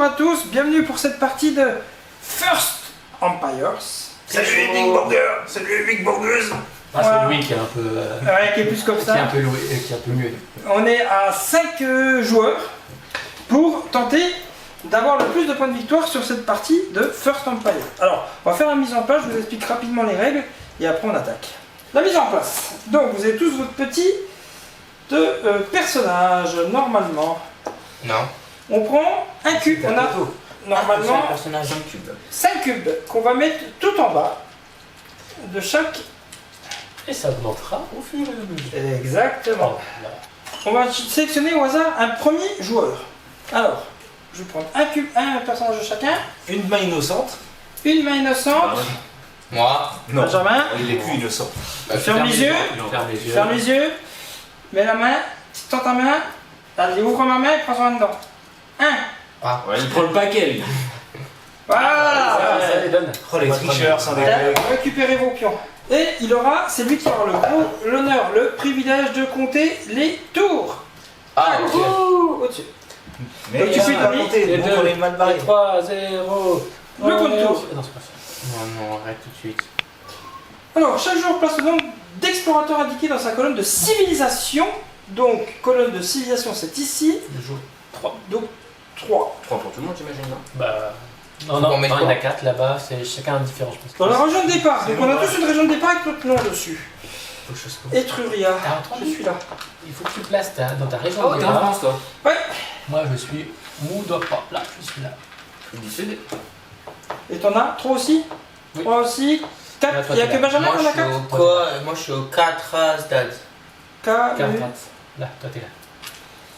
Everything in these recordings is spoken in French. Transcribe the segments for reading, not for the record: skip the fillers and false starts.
Bonjour à tous, bienvenue pour cette partie de First Empires. Salut Big Burger. Salut Big Burgers. Ah, Voilà. c'est lui qui est un peu. Ouais, qui est plus comme qui est ça. un peu loué, qui est un peu muet. On est à 5 joueurs pour tenter d'avoir le plus de points de victoire sur cette partie de First Empire. Alors, on va faire la mise en place, je vous explique rapidement les règles et après on attaque. La mise en place. Donc, vous avez tous votre petit personnage, normalement. Non. On prend un cube, on a normalement personnage en cube. 5 cubes qu'on va mettre tout en bas de chaque. Et ça augmentera au fur et à mesure. Exactement. Là. On va sélectionner au hasard un premier joueur. Alors, je vais prendre un cube, un personnage de chacun, Une main innocente. une main innocente, Moi. Non. Benjamin, Il est plus innocent. ferme les yeux, Ferme les yeux. ferme les yeux, mets la main, tends ta main, allez, ouvre ma main et prends-en dedans. Un, Ouais, il prend le paquet lui. voilà. Ça les donne. Oh les tricheurs sans déconner. Récupérez vos pions. Et il aura, c'est lui qui aura l'honneur, le privilège de compter les tours. Ah, ok. Au-dessus. Mais Donc, tu tu peux peux pas y aller. compter, Les donc deux. on est mal barré. 3, 0. Le compte tour. Non, c'est pas ça. Non, arrête tout de suite. Alors, chaque joueur place le nombre d'explorateurs indiqués dans sa colonne de civilisation. Donc, colonne de civilisation, c'est ici. Je joue 3. Donc, 3. 3 pour tout le monde, j'imagine, non? Bah. Faut Non, non, qu'on mette il y en quoi a 4 là-bas, c'est chacun différent, je pense. Dans la région de départ. C'est Donc, on a bon, tous une région de départ avec notre nom dessus. Faut que je score. Etruria. Ah, attends, Je suis là. Il faut que tu places dans ta région Oh, de t'es en départ. France, toi. Moi, je suis Moudapa. Là, je suis là. Du sud. Et t'en as 3 aussi Oui. 3 aussi. Là, 4. toi, Il n'y a t'es que là. Benjamin Moi, qui en je a suis 4. au quoi? Moi, je suis au 4 Asdad. K. 4, U. Là, toi, t'es là.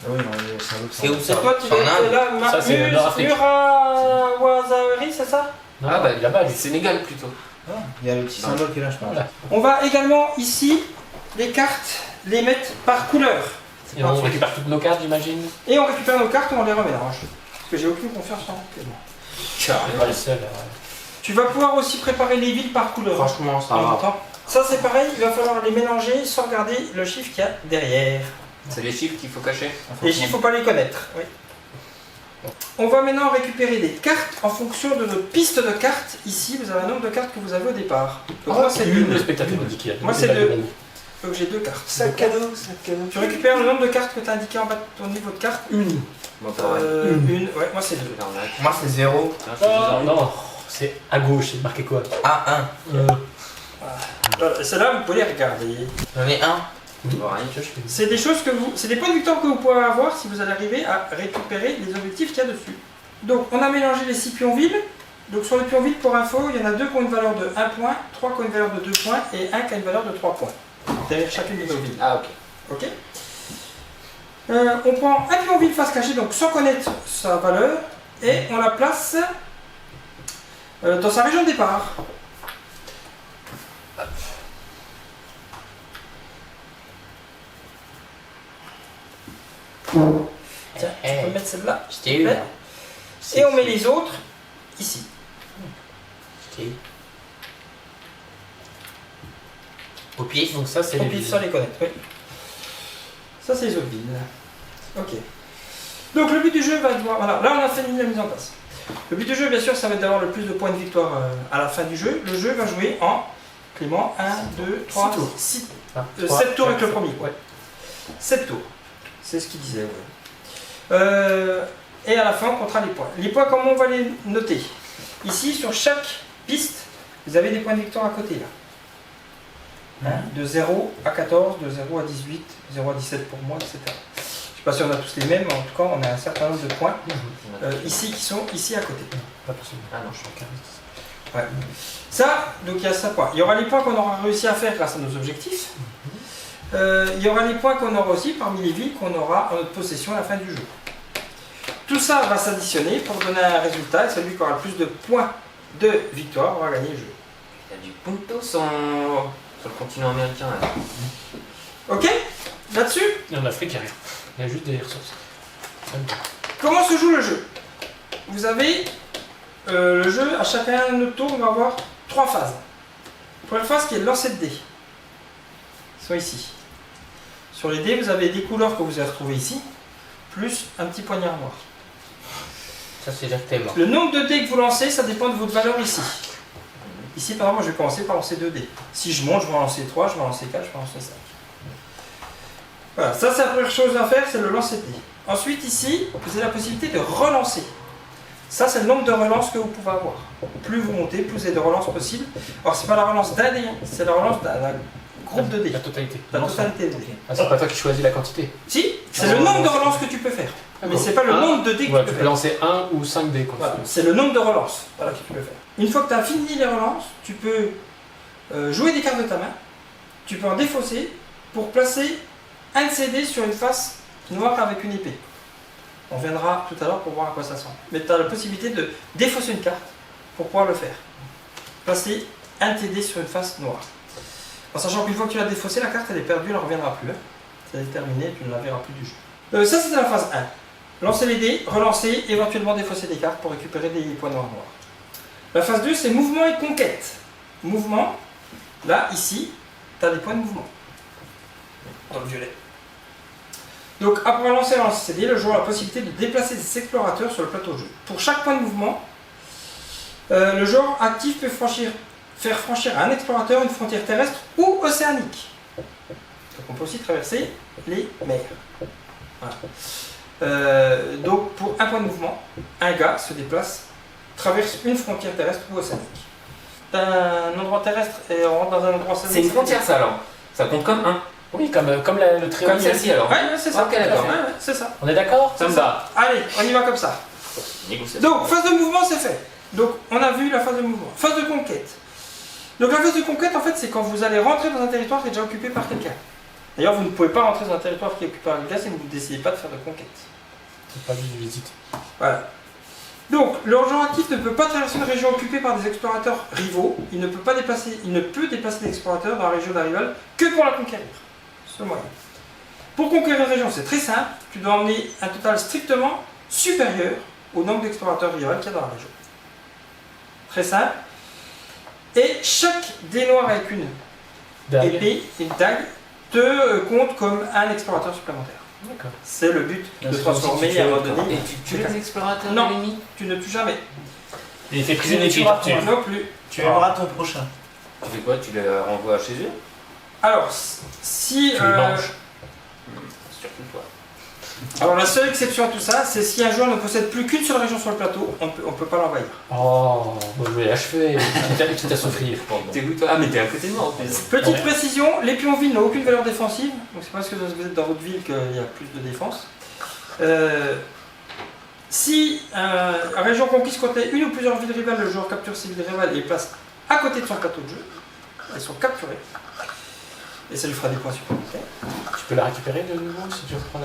Ah oui, non, c'est un autre. C'est où Et ça? toi, tu En vas Inde. être là. Ça, c'est Nord-Afrique. Murawazari, c'est ça? Non, Ah, bah, là-bas, lui. Sénégal plutôt. Ah, il y a le petit symbole qui est là, je pense. Voilà. On va également ici, les cartes, les mettre par couleur. Et on récupère toutes nos cartes, j'imagine. Et on récupère nos cartes et on les remélange. Parce que j'ai aucune confiance en Clément. On n'est pas les seuls. Tu vas pouvoir aussi préparer les villes par couleur. Franchement, ça En même va. temps. Ça c'est pareil, il va falloir les mélanger sans regarder le chiffre qu'il y a derrière. C'est les chiffres qu'il faut cacher. Les chiffres, faut pas les connaître. Oui. On va maintenant récupérer des cartes en fonction de notre piste de cartes. Ici, vous avez un nombre de cartes que vous avez au départ. Donc moi c'est Le une. spectateur dit qu'il y a Moi, c'est deux. Donc j'ai 2 cartes. Sac cadeau, sac cadeau. Tu récupères le nombre de cartes que tu as indiqué en bas de ton niveau de carte. Une. Bon, pareil. Une. Ouais, moi c'est 2. Moi, c'est 0. Oh, non, c'est à gauche, c'est marqué quoi? Ah, 1. Celles-là, vous pouvez les regarder. J'en ai 1. Pareil. C'est des choses que vous, c'est des points de victoire que vous pouvez avoir si vous allez arriver à récupérer les objectifs qu'il y a dessus. Donc on a mélangé les 6 pions-villes. Donc sur les pions-villes, pour info, il y en a 2 qui ont une valeur de 1 point, 3 qui ont une valeur de 2 points et 1 qui a une valeur de 3 points. Derrière chacune des villes. Ah, ok. Ok. On prend un pion-ville face cachée, donc sans connaître sa valeur, et on la place dans sa région de départ. Tiens, tu peux mettre celle-là. Je t'ai eu là. Et on met les autres ici. Je t'ai eu. Au pied. Donc ça, c'est Au les pif villes. sans les connaître, oui. Ça, c'est les autres villes. Ok. Donc, le but du jeu va être... Voilà, là, on a fini la mise en place. Le but du jeu, bien sûr, ça va être d'avoir le plus de points de victoire à la fin du jeu. Le jeu va jouer en... Clément, 1, 2, 3, 6 tours. 6, Ah, 7 tours avec le sept. premier. Ouais. 7 tours. C'est ce qu'il disait, ouais. Et à la fin, on comptera les points. Les points, comment on va les noter? Ici, sur chaque piste, vous avez des points de victoire à côté, là. De 0 à 14, de 0 à 18, 0 à 17 pour moi, etc. Je ne sais pas si on a tous les mêmes, mais en tout cas, on a un certain nombre de points ici qui sont ici à côté. Pas possible. Ah non, je suis en 15. Ouais. Ça, donc il y a ça points. Il y aura les points qu'on aura réussi à faire grâce à nos objectifs. Il y aura les points qu'on aura aussi parmi les villes qu'on aura en notre possession à la fin du jeu. Tout ça va s'additionner pour donner un résultat et celui qui aura le plus de points de victoire aura gagné le jeu. Il y a du punto sur le continent américain là. Ok? Là-dessus, Et en Afrique, il n'y a rien. Il y a juste des ressources. Même temps. comment se joue le jeu? Vous avez le jeu, à chacun de notre tour, on va avoir 3 phases. Première phase qui est le lancer de dés. Ils sont ici. Sur les dés, vous avez des couleurs que vous avez retrouvées ici, plus un petit poignard noir. Ça, c'est déjà que t'es mort. Le nombre de dés que vous lancez, ça dépend de votre valeur ici. Ici, par exemple, moi, je vais commencer par lancer 2 dés. Si je monte, je vais en lancer 3, je vais en lancer 4, je vais en lancer 5. Voilà, ça, c'est la première chose à faire, c'est le lancer de dés. Ensuite, ici, vous avez la possibilité de relancer. Ça, c'est le nombre de relances que vous pouvez avoir. Plus vous montez, plus vous avez de relances possibles. Alors, c'est pas la relance d'un dé, hein, c'est la relance d'un groupe de dés. La totalité. La totalité des dés. Ah, c'est pas toi qui choisis la quantité. Si, c'est le nombre de relances que tu peux faire. Mais c'est pas le nombre de dés que Ouais, tu tu peux peux faire. lancer 1 ou 5 dés. Quoi. Voilà, c'est le nombre de relances voilà, que tu peux faire. Une fois que tu as fini les relances, tu peux jouer des cartes de ta main, tu peux en défausser pour placer un de ces dés sur une face noire avec une épée. On viendra tout à l'heure pour voir à quoi ça ressemble. Mais tu as la possibilité de défausser une carte pour pouvoir le faire. Placer un de tes dés sur une face noire. En sachant qu'une fois que tu l'as défaussé, la carte elle est perdue, elle ne reviendra plus. Hein. Ça est terminé, tu ne la verras plus du jeu. Ça c'était la phase 1. Lancer les dés, relancer, éventuellement défausser des cartes pour récupérer des points noirs. La phase 2, c'est mouvement et conquête. Mouvement, là, ici, tu as des points de mouvement. Dans le violet. Donc, après lancer ces dés, le joueur a la possibilité de déplacer des explorateurs sur le plateau de jeu. Pour chaque point de mouvement, le joueur actif peut faire franchir à un explorateur une frontière terrestre ou océanique. Donc, on peut aussi traverser les mers. Voilà. Donc pour un point de mouvement, un gars se déplace, traverse une frontière terrestre ou océanique. Un endroit terrestre et on rentre dans un endroit océanique. C'est une frontière ça alors. Ça compte comme 1. Oui, comme le trio. Comme celle-ci alors. Ouais, c'est ça. Ok, d'accord. Ouais, c'est ça. On est d'accord? Ça me va. Allez, on y va comme ça. Négociation. Donc phase de mouvement c'est fait. Donc on a vu la phase de mouvement. Phase de conquête. Donc la phase de conquête en fait c'est quand vous allez rentrer dans un territoire qui est déjà occupé par quelqu'un. D'ailleurs vous ne pouvez pas rentrer dans un territoire qui est occupé par quelqu'un si vous ne décidez pas de faire de conquête. C'est pas juste une visite. Voilà. Donc, le joueur actif ne peut pas traverser une région occupée par des explorateurs rivaux. Il ne peut déplacer des explorateurs dans la région d'un rival que pour la conquérir. C'est le moyen. Pour conquérir une région, c'est très simple. Tu dois emmener un total strictement supérieur au nombre d'explorateurs rivaux qu'il y a dans la région. Très simple. Et chaque dé noir avec une épée, une dague, te compte comme un explorateur supplémentaire. D'accord. C'est le but de c'est transformer aussi à un tu moment tues donné. Et tu tues les explorateurs Non. ennemis? Tu ne tues jamais. Il était prisonnier, Tu tu tueras, tortures. Non plus. Tu aimeras ton prochain. Tu fais quoi? Tu les renvoies chez eux? Alors, si. Tu les manges. Surtout toi. Alors, la seule exception à tout ça, c'est si un joueur ne possède plus qu'une seule région sur le plateau, on peut pas l'envahir. Oh, bon, je vais l'achever. Quitte à souffrir. T'es où toi? Ah, mais t'es à côté de moi en plus. Petite Ouais. précision, les pions villes n'ont aucune valeur défensive, donc c'est pas parce que vous êtes dans votre ville qu'il y a plus de défense. Si une région conquise contenait une ou plusieurs villes rivales, le joueur capture ces villes rivales et les place à côté de son plateau de jeu. Elles sont capturées. Et ça lui fera des points supplémentaires. Tu peux la récupérer de nouveau si tu reprends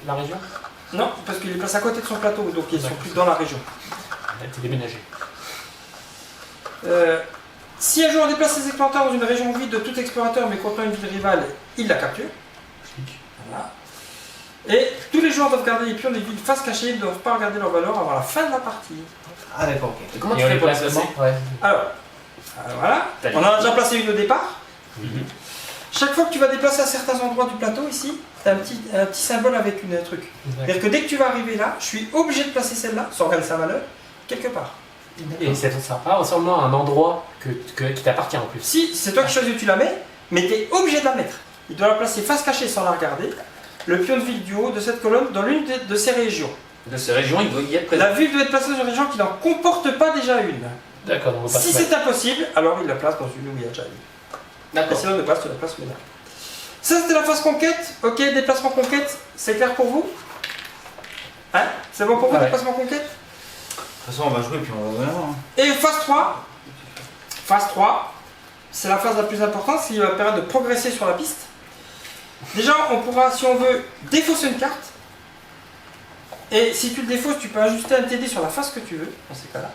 la région? Non, parce qu'il les place à côté de son plateau, donc ils sont plus dans la région. Elle t'est déménagée. Si un joueur déplace ses explorateurs dans une région vide de tout explorateur mais contenant une ville rivale, il la capture. Voilà. Et tous les joueurs doivent garder les pions des villes face cachée, ils ne doivent pas regarder leur valeur avant la fin de la partie. Ah d'accord, ok. Et comment Et tu on fais les pour les place placer? comment? Ouais. Alors, voilà, on en a déjà placé une au départ. Chaque fois que tu vas déplacer à certains endroits du plateau ici, tu as un petit symbole avec un truc. C'est-à-dire que dès que tu vas arriver là, je suis obligé de placer celle-là, sans regarder sa valeur, quelque part. Et c'est ça. Ah, seulement un endroit qui t'appartient en plus. Si, c'est toi qui choisis où tu la mets, mais tu es obligé de la mettre. Il doit la placer face cachée sans la regarder. Le pion de ville du haut de cette colonne dans l'une de ces régions. De ces régions, il doit y être présent. La ville doit être placée dans une région qui n'en comporte pas déjà une. D'accord, donc on va pas Si se mettre. c'est impossible, alors il la place dans une où il y a déjà une. Et D'accord. sinon de base, tu la places là. Ça c'était la phase conquête. Ok, déplacement conquête, c'est clair pour vous? Hein? C'est bon pour vous, Ouais. déplacement conquête? De toute façon, on va jouer puis on va voir. Et phase 3. Phase 3, c'est la phase la plus importante, c'est qui va permettre de progresser sur la piste. Déjà, on pourra, si on veut, défausser une carte. Et si tu le défausses, tu peux ajuster un TD sur la face que tu veux, dans ces cas-là.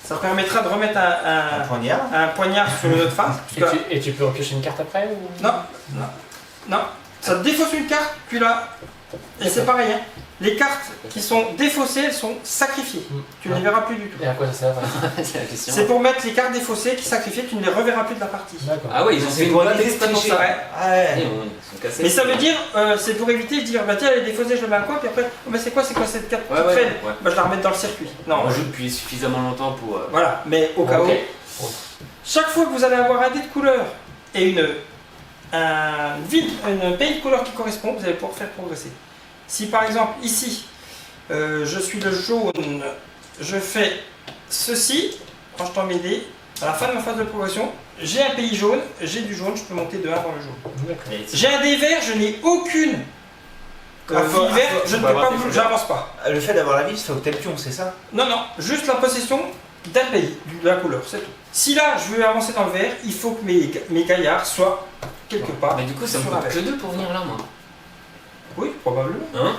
Ça permettra de remettre Un poignard. un poignard sur une autre face. parce que- Et tu peux repiocher une carte après ou... Non. Ça te défausse une carte, puis la Et c'est pareil, hein. Les cartes qui sont défaussées, elles sont sacrifiées. Tu ne les verras plus du tout. Et à quoi ça sert? C'est la question. C'est pour mettre les cartes défaussées qui sacrifiées, tu ne les reverras plus de la partie. D'accord. Ah ouais, ils ont C'est fait une pour boîte éviter exprès de pour tricher. ça. Ouais. Ouais. Ils sont cassés. Mais ça veut dire, c'est pour éviter de dire, bah tiens, elle est défaussée, je le mets à quoi, puis après, oh, mais c'est quoi cette carte Ouais, toute ouais, traîne ouais. Bah je la remets dans le circuit. Non, On joue depuis suffisamment longtemps pour. voilà, mais au cas Ok. où, chaque fois que vous allez avoir un dé de couleur et une pays de couleur qui correspond, vous allez pouvoir faire progresser. Si par exemple, ici, je suis le jaune, je fais ceci, en jetant mes dés, à la fin de ma phase de progression, j'ai un pays jaune, j'ai du jaune, je peux monter de 1 dans le jaune. D'accord. J'ai un dé vert, je n'ai aucune vie verte, je ne peux pas, j'avance pas. Le fait d'avoir la ville, ça fait que t'es le pion, c'est ça? Non, non, juste la possession d'un pays, de la couleur, c'est tout. Si là, je veux avancer dans le vert, il faut que mes gaillards soient quelque part. Mais du coup, ça me sur la coûte que verte. 2 pour venir là, moi. Oui, probablement. 1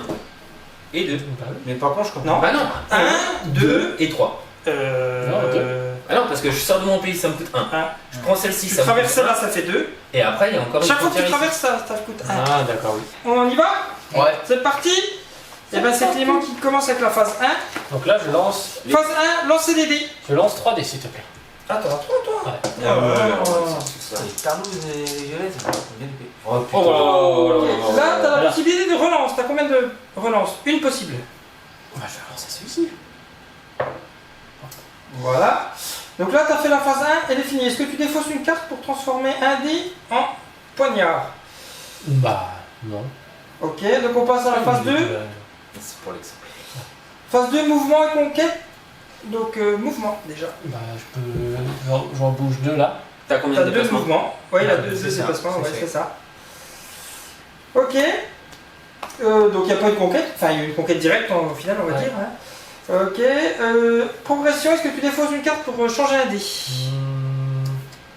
et 2. Bah oui. Mais par contre, je comprends. Non. Bah non. 1, 2, et 3. Ah non, parce que je sors de mon pays, ça me coûte 1. Je prends celle-ci, Tu ça me traverses coûte celle-là, 1. ça fait 2. Et après, il y a encore une Chaque fois que tu frontière traverses, ça coûte 1. Ah, d'accord, oui. On y va? Ouais. C'est parti. Et ben c'est Clément qui commence avec la phase 1. Donc là, je lance Phase 1, lancez des dés. 3 dés, s'il te plaît. Attends, 3 toi. Ouais. Les Tarlouse et les violettes, ça va bien épais. Oh putain. Oh Là, t'as la Voilà. possibilité de relance. T'as combien de relances? Une possible. Bah, je vais lancer celui-ci. Voilà. Donc là, tu as fait la phase 1, elle est finie. Est-ce que tu défausses une carte pour transformer un dé en poignard? Bah, non. Ok, donc on passe à la phase 2. C'est pour l'exemple. Phase 2, mouvement et conquête. Donc mouvement déjà. Bah, je peux. J'en bouge 2 là. T'as combien T'as de 2 déplacements? mouvements. Oui, il a Ouais, 2 c'est ça, déplacements, c'est ouais, fait. c'est ça. Ok. Donc il n'y a pas eu de conquête. Enfin, il y a eu une conquête directe au final, on va Ouais. dire. Hein. Ok. Progression, est-ce que tu défausses une carte pour changer un dé?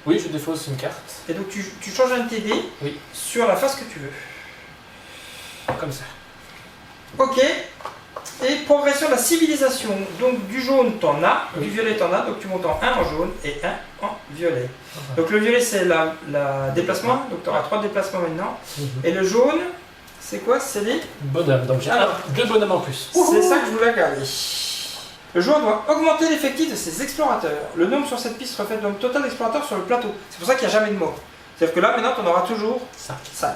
Oui, je défausse une carte. Et donc tu changes un de tes dés Oui. sur la phase que tu veux. Comme ça. Ok. Et progression de la civilisation. Donc du jaune t'en as, Oui. du violet t'en as, donc tu montes en 1 en jaune et 1 en violet. Enfin, Donc le violet c'est la déplacement, donc tu auras 3 déplacements maintenant. Et le jaune, c'est quoi? C'est les... bonhomme. Donc j'ai Alors. 2 bonhommes en plus. C'est ça que je voulais regarder. Le joueur doit augmenter l'effectif de ses explorateurs. Le nombre sur cette piste reflète le nombre total d'explorateurs sur le plateau. C'est pour ça qu'il n'y a jamais de mort. C'est-à-dire que là maintenant tu en auras toujours 5. 5.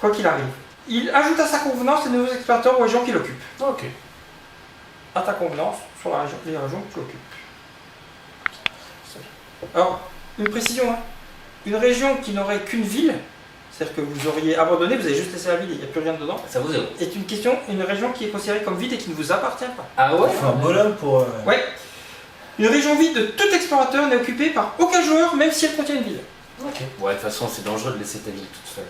Quoi qu'il arrive. Il ajoute à sa convenance les nouveaux explorateurs aux régions qu'il occupe. Ok. À ta convenance sur les régions que tu occupes. Alors, une précision, hein. Une région qui n'aurait qu'une ville, c'est-à-dire que vous auriez abandonné, vous avez juste laissé la ville et il n'y a plus rien dedans, Ça vaut 0. est une région qui est considérée comme vide et qui ne vous appartient pas. Ah ouais? Il faut un bonhomme pour. Ouais. Une région vide de tout explorateur n'est occupée par aucun joueur, même si elle contient une ville. Ok. Ouais, de toute façon, c'est dangereux de laisser ta ville toute seule.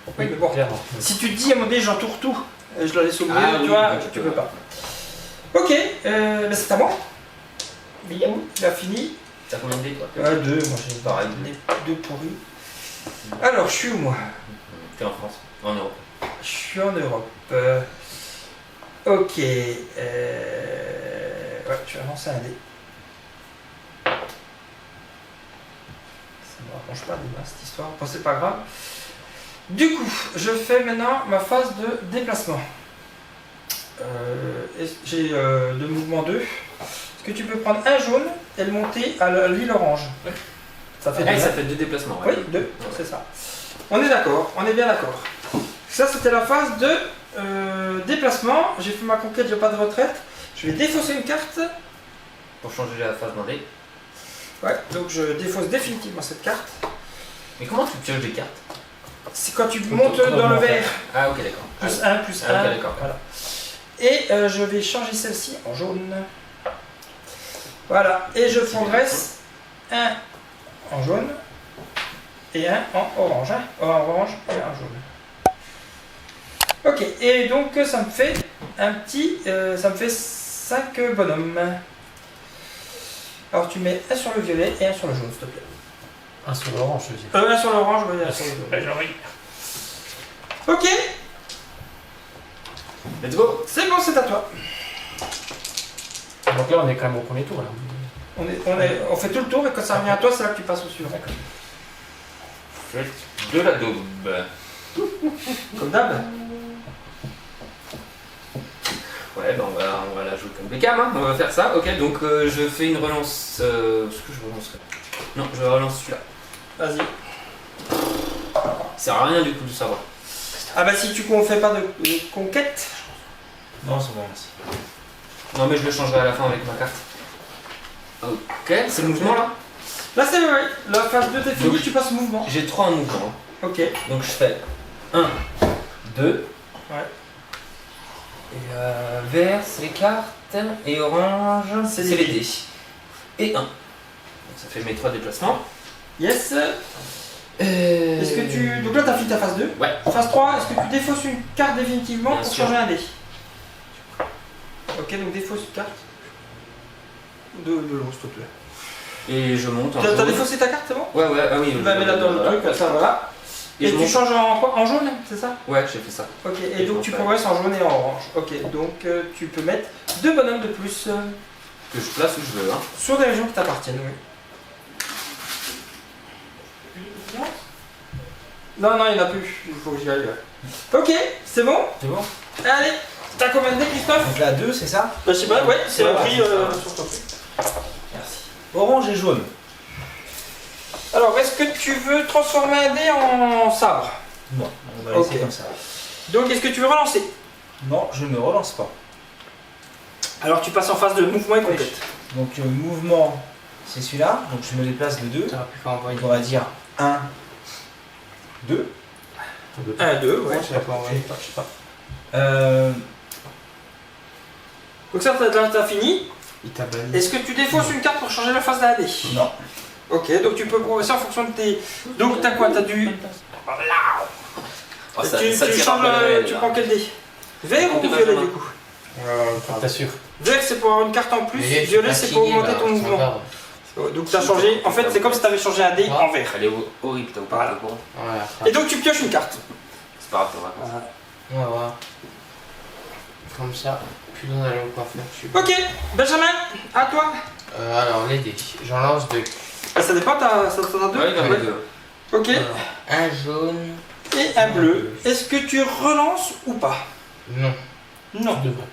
Oui, mais bon. Clairement. Si tu te dis à un moment donné, j'entoure tout, et je la laisse au milieu, Ah tu oui, vois, oui, tu peux pas. Ok, ben c'est à moi. Billou, il a fini. T'as combien de dés, toi? 2, moi j'ai Pareil. deux pourris. Alors, je suis où moi? T'es en France. En Europe. Je suis en Europe. Ok. Ouais, je vais avancer un dé. Ça ne m'arrange pas déjà cette histoire. Bon, c'est pas grave. Du coup, je fais maintenant ma phase de déplacement. J'ai de mouvement 2. Est-ce que tu peux prendre un jaune et le monter à l'île orange? Ça fait Ah, deux, ça hein. fait 2 déplacements. Oui, Ouais. 2, c'est ça. On est d'accord, on est bien d'accord. Ça, c'était la phase de déplacement. J'ai fait ma conquête, j'ai pas de retraite. Je vais défausser une carte. Pour changer la phase d'un dé. Ouais, donc je défausse définitivement cette carte. Mais comment tu pioches des cartes? C'est quand tu montes dans le vert. Ah, ok, d'accord. Plus 1, plus 1. Ah, ok, d'accord. Voilà. Et je vais changer celle-ci en jaune. Voilà, et je progresse un en jaune et un en orange. Hein. En orange et un jaune. Ok, et donc ça me fait un petit. Ça me fait 5 bonhommes. Alors tu mets un sur le violet et un sur le jaune, s'il te plaît. Un sur l'orange, je veux dire. Un sur l'orange, oui, un sur le jaune. Oui. Ok, Let's go! c'est bon, c'est à toi. Donc là, on est quand même au premier tour. Là. On fait tout le tour et quand ça revient à toi, c'est là que tu passes au suivant. Faites de la daube. Comme d'hab. Ouais, bah on va la jouer comme Beckham, hein. On va faire ça. Ok, donc je fais une relance. Est-ce que je relancerai? Non, je relance celui-là. Vas-y. Ça sert à rien du coup de savoir. Ah bah si tu fais pas de conquête. Non, c'est bon, merci. Non, mais je le changerai à la fin avec ma carte. Ok, c'est le mouvement là? Là c'est vrai, la phase 2 t'es fini, Donc, tu passes au mouvement. J'ai 3 en mouvement. Ok. Donc je fais 1, 2. Ouais. Et vert, c'est les cartes. Et orange, c'est les dés. Et 1. Donc ça fait mes 3 déplacements. Yes. Est-ce que tu... Donc là t'as fini ta phase 2. Ouais. Phase 3, est-ce que tu défausses une carte définitivement Bien pour sûr. changer un dé? Ok, donc défausse une carte. De l'eau, s'il te plaît. Et je monte en T'as jaune. défaussé ta carte, c'est bon? Ouais, ah oui. Tu la mets là dans le truc, comme ça, voilà. Et je tu monte. changes en quoi? En jaune, c'est ça? Ouais, j'ai fait ça. Ok, et donc tu progresses en jaune et en orange. Ok, donc tu peux mettre 2 bonhommes de plus Que je place où je veux, hein. sur des régions qui t'appartiennent, oui. Non, il n'y en a plus, il faut que j'y aille. Ouais. Ok, c'est bon? C'est bon? Allez, t'as combien de dés, Christophe? Donc là, 2, c'est ça? Bah, je sais pas, ouais, c'est Voilà, pris c'est ça. sur ton truc. Merci. Orange et jaune. Alors, est-ce que tu veux transformer un dé en sabre? Non, on va laisser Ok. comme ça. Donc, est-ce que tu veux relancer? Non, je ne relance pas. Alors, tu passes en phase de mouvement et conquête. Donc mouvement, c'est celui-là. Donc je me déplace de 2. T'aurais pu faire envoyer. Donc on va dire 1, 2. 1, 2, ouais. Ouais, je l'ai pas envoyé. Je sais pas. Donc, ça, t'as fini. Il t'a banni. Est-ce que tu défausses une carte pour changer la phase d'un dé? Non. Ok, donc tu peux progresser en fonction de tes. Donc, t'as quoi? T'as du. Oh, ça tu tire changes, un peu, tu là. prends quel dé? Vert ou Ok, violet Benjamin. du coup? T'assures. Vert c'est pour avoir une carte en plus, violet c'est pour augmenter ton mouvement. Donc t'as changé, en fait c'est comme si t'avais changé un dé en vert. Elle est horrible, t'as Voilà. pas bon. Ouais, Et donc tu pioches une carte. C'est pas grave, t'auras raconté. on va voir. Comme ça, plus on a le coiffeur. Je suis Ok, Benjamin, à toi. Alors, les dés. J'en lance 2. Ça dépend, ça t'en as deux? Ouais, il y en a Ouais. deux. Ok, Alors, un jaune. et un bleu. Est-ce que tu relances ou pas? Non. Non. Tu devrais.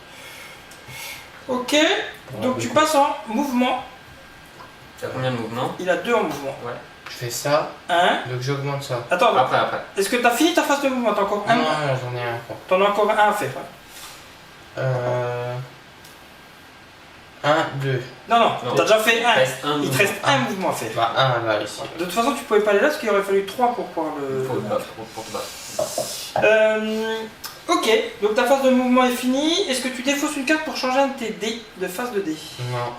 Ok, donc tu passes en mouvement. T'as combien de mouvements? Il a 2 en mouvement. Je fais ça, 1. donc j'augmente ça. Attends, Après. est-ce que t'as fini ta phase de mouvement? T'as encore un? Non, j'en ai un encore. T'en as encore un à faire. 1, 2. Non, Non. t'as déjà fait un. Reste un Il te mouvement. reste un mouvement à faire. Bah, 1 là, ici. De toute façon, tu pouvais pas aller là parce qu'il aurait fallu 3 pour pouvoir le. Faut te battre, pour te battre. Ok, donc ta phase de mouvement est finie. Est-ce que tu défausses une carte pour changer un de tes dés de phase de dés? Non.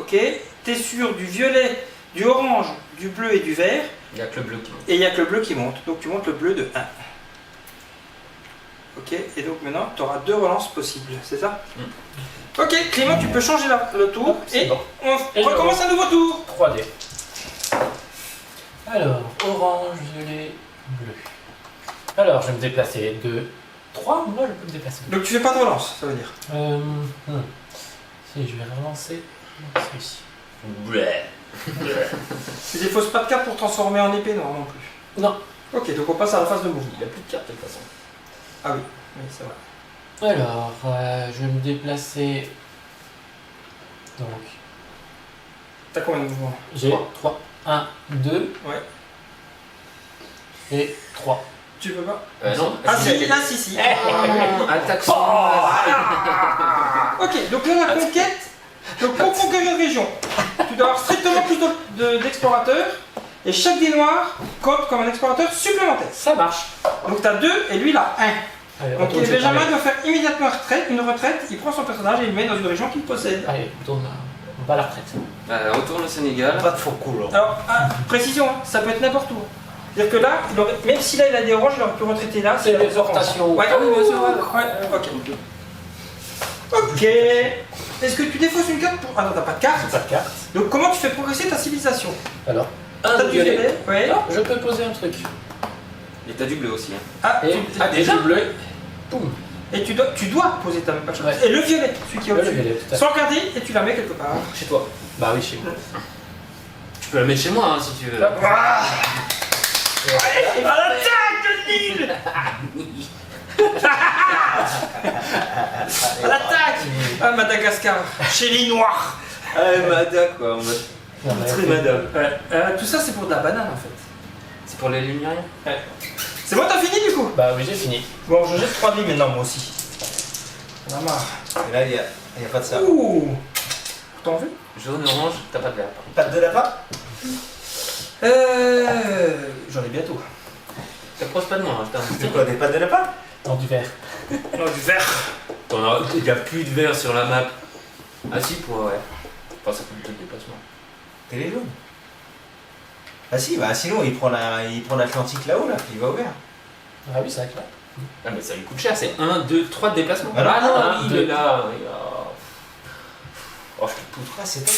Ok, t'es sûr du violet, du orange, du bleu et du vert. Il y a que le bleu qui monte. Et il n'y a que le bleu qui monte. Donc tu montes le bleu de 1. Ok, et donc maintenant tu auras 2 relances possibles, c'est ça? Ok, Clément, tu peux changer le tour C'est et bon. on Et je recommence un nouveau tour. 3D. Alors, orange, violet, bleu. Alors, je vais me déplacer 2, 3. Moi, je peux me déplacer. Donc tu fais pas de relance, ça veut dire. Si, je vais relancer celui-ci. Ouais. Tu défausses pas de carte pour transformer en épée, non plus. Non. Ok, donc on passe à la phase de mouvement. Il a plus de cartes de toute façon. Ah oui, oui, c'est vrai. Alors, je vais me déplacer. Donc, T'as combien de mouvements? j'ai 3. 3. 1, 2 Ouais. et 3. Tu peux pas? Non. Ah si. Attaque Ok, donc là la conquête, donc pour conquérir une région, tu dois avoir strictement plus d'explorateurs et chaque dé noir compte comme un explorateur supplémentaire. Ça marche. Donc t'as 2 et lui il a 1. Allez, Donc retourne, je vais Benjamin parler. doit faire immédiatement une retraite, il prend son personnage et il le met dans une région qu'il possède. Allez, tourne. On va à la retraite. Retourne au Sénégal. Pas de faux coups là. Alors, précision, hein, ça peut être n'importe où. C'est-à-dire que là, même si là il a des oranges, il aurait pu retraiter là. C'est il a des des portations. oranges. Ouais, Ah oui, bien sûr, ouais, ok. Ok. Est-ce que tu défausses une carte pour. Ah non, t'as pas de carte. Pas de carte. Donc comment tu fais progresser ta civilisation? Alors, T'as un du violet. violet. Ouais. Non, je peux poser un truc. Et t'as du bleu aussi. Hein. Ah, Et déjà du bleu. Boum. et tu dois poser ta même carte. Ouais. Et le violet, celui qui est Le au-dessus. violet, tout à fait. Sans regarder et tu la mets quelque part. Chez toi. Bah oui, chez moi. Tu peux la mettre chez moi hein, si tu veux. Ah, à l'attaque, Nil. À l'attaque. Ah, Madagascar, chez les Noirs. Ah, Mada quoi, on va très Mada. Ouais. Tout ça, c'est pour de la banane en fait. C'est pour les lumières. C'est bon, t'as fini du coup? Bah oui, j'ai fini. Bon, je jette 3 dés maintenant, moi aussi. On a marre. Et là, il y a pas de ça. Ouh. T'en veux? Jaune, orange, t'as pas de verre. Pas de lapin? J'en ai bientôt. T'approches pas de moi, hein, C'est quoi, des pattes de lapin? Dans du verre. Non, du vert. Il n'y a plus de verre sur la map. Ah si, pour ouais. Enfin, ça coûte le déplacement. Télé jaune. Ah si, bah sinon il prend l'Atlantique là-haut, là, il va au vert. Ah oui, c'est vrai que là. Ah mais ça lui coûte cher, c'est 1, 2, 3 de déplacement. Ah non, oui, il deux. est là. Oh, je te poutre. Ah, c'est top.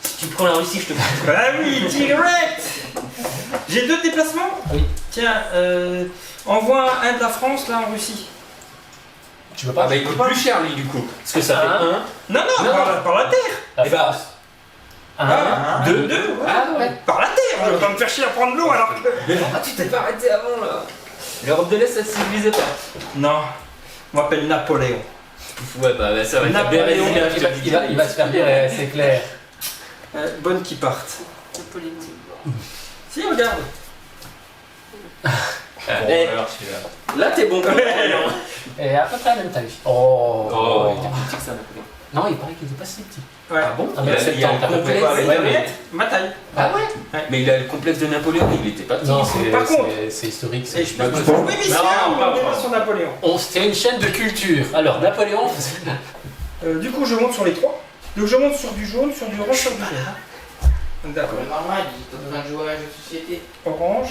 Si tu prends la Russie, je te poutre. Ah oui, direct. J'ai 2 déplacements. Oui. Tiens, envoie un de la France là en Russie. Tu veux Ah pas bah il coûte plus cher lui du coup. Parce que ça fait 1. Non, Non. par la terre. La Eh bah, France. Un. 2, 2, Ah ouais. Par la terre. Je vais pas me faire chier à prendre l'eau alors que. Mais pourquoi tu t'es pas arrêté avant là? L'Europe de l'Est, ça se civilisait pas. Non, on m'appelle Napoléon. Ouais, bah ça va être Napoléon, Bérésina, je te dis. Il va se faire dire, c'est clair. Bonne qui parte. Si, regarde. Eh, alors celui-là. là t'es bon. Et à peu près la même taille. Oh, Oh, il était petit que ça, Napoléon. Non, il paraît qu'il était pas si petit. Ouais. Ah bon? Ah, mais c'est Il a le le temps, t'as complexe. pas Ouais, mais- Ma taille. Ah ouais? Mais il a le complexe de Napoléon, il était pas petit. Non, Par contre- c'est historique. Et je peux. Bah, Oui, mais c'est Non, un pas débat sur Napoléon. C'est une chaîne de culture. Alors, Napoléon, Du coup, je monte sur les 3. Donc, je monte sur du jaune, sur du orange, sur du vert. D'accord. Normal, il est en train de jouer à un jeu de société. Orange,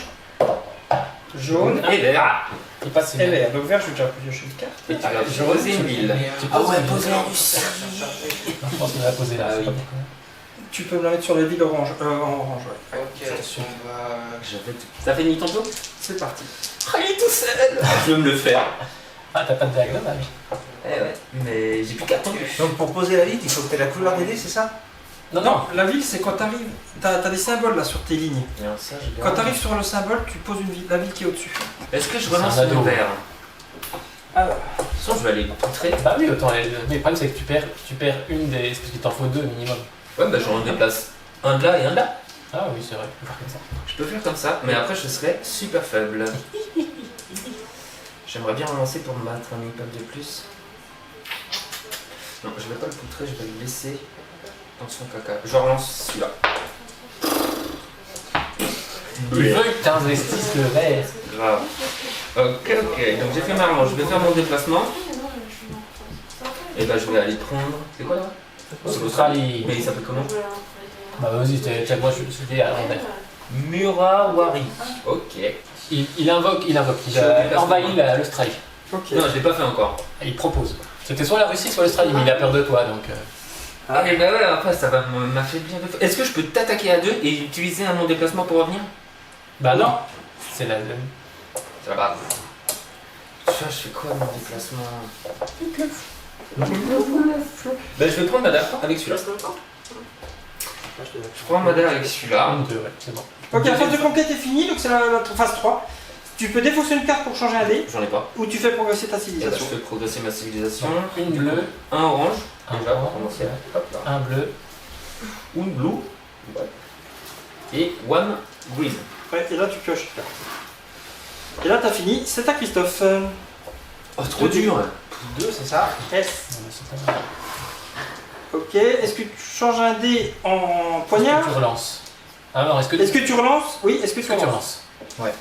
jaune Et vert. il passe et vert. Donc, vert, je vais déjà piocher une carte. Et tu vas poser une ville. Ah ouais, poser en Russie. Je pense qu'il va poser là. Ah c'est oui. pas beaucoup. Tu peux me la mettre sur la ville orange. En orange, ouais. Ok, on va. Ça fait ni ton tour? C'est parti. Ah, il est tout seul. Je veux me le faire. Ah, t'as pas de dague, dommage. Eh ouais, mais j'ai plus qu'à attendre. Donc pour poser la ville, il faut que tu aies la couleur des dés, c'est ça? Non, Non, la ville, c'est quand t'arrives. T'as des symboles là sur tes lignes. Quand t'arrives sur le symbole, tu poses une ville, la ville qui est au-dessus. Est-ce que je C'est relance un ado. mon verre? Alors, De toute façon, je vais aller poutrer. Bah oui, autant. Mais le problème, c'est que tu perds une des. Parce qu'il t'en faut 2 minimum. Ouais, bah j'en déplace un de là et un de là. Ah oui, c'est vrai, tu peux faire comme ça. Je peux faire comme ça, mais après je serai super faible. J'aimerais bien relancer pour me battre un impact de plus. Non, je vais pas le poutrer, je vais le laisser dans son caca. Je relance celui-là. Il veut que t'investisses le verre. Grave. Ok, donc j'ai fait ma revanche. Je vais faire mon déplacement. Et bah je vais aller prendre. C'est quoi là? C'est l'Australie. Mais il s'appelle comment? Bah vas-y, moi je suis à l'envers. Murawari. Ok. Il invoque, il Je suis au a déplacement. envahi l'Australie. ok. Non, je l'ai pas fait encore. Et il propose. C'était soit la Russie, soit l'Australie, mais il a peur de toi donc. Ah, et bah ouais, après ça va m'affaiblir. Est-ce que je peux t'attaquer à 2 et utiliser un mon déplacement pour revenir? Bah non, c'est la. C'est la base. Je fais quoi de mon déplacement? Bah je vais prendre Madar avec celui-là. Je prends Madar avec celui-là. Une, deux, ouais, c'est bon. Ok, la phase de conquête est finie, donc c'est la phase 3. Tu peux défausser une carte pour changer un dé, J'en ai pas. ou tu fais progresser ta Et bah, je civilisation. fais progresser ma civilisation. Une bleue, Un orange. un Déjà pour orange, commencer. Hop là. un bleu. Une blue. Ouais. Et one green. Ouais, et là tu pioches une carte. Et là t'as fini, c'est à Christophe. Oh trop dur. 2, c'est ça? S. Non, mais c'est pas mal. Ok, est-ce que tu changes un dé en poignard? Est-ce que tu relances? Alors, est-ce que Est-ce que tu relances? Oui, est-ce que tu relances? relances?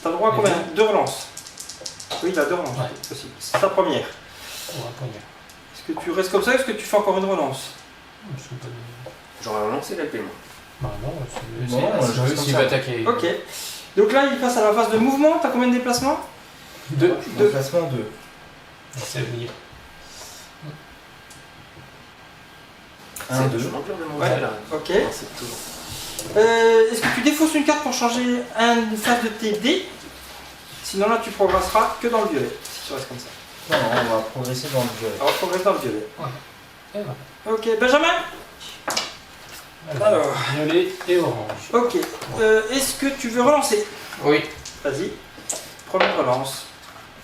T'as le droit à Les combien? 2 relances. Oui, il a 2 relances, Ouais. c'est possible. C'est ta première. Ou un poignard. Est-ce que tu restes comme ça ou est-ce que tu fais encore une relance? Je sais pas. J'aurais relancé la paiement. Bah non, Non, je reste comme s'il ça. veut attaquer. Ok. Donc là, il passe à la phase de mouvement. T'as combien de déplacements? Deux. Déplacement 2. C'est oublié. 1, 2. Je m'empire de mon Ouais. jeu, là. Ok. Non, c'est toujours. Est-ce que tu défausses une carte pour changer une phase de tes dés? Sinon là, tu progresseras que dans le violet, si tu restes comme ça. Non, non, on va progresser dans le violet. Alors, progresse dans le violet. Et voilà. Ok, Benjamin? Alors. Violet et orange. Ok. Est-ce que tu veux relancer? Oui. Vas-y. Première relance.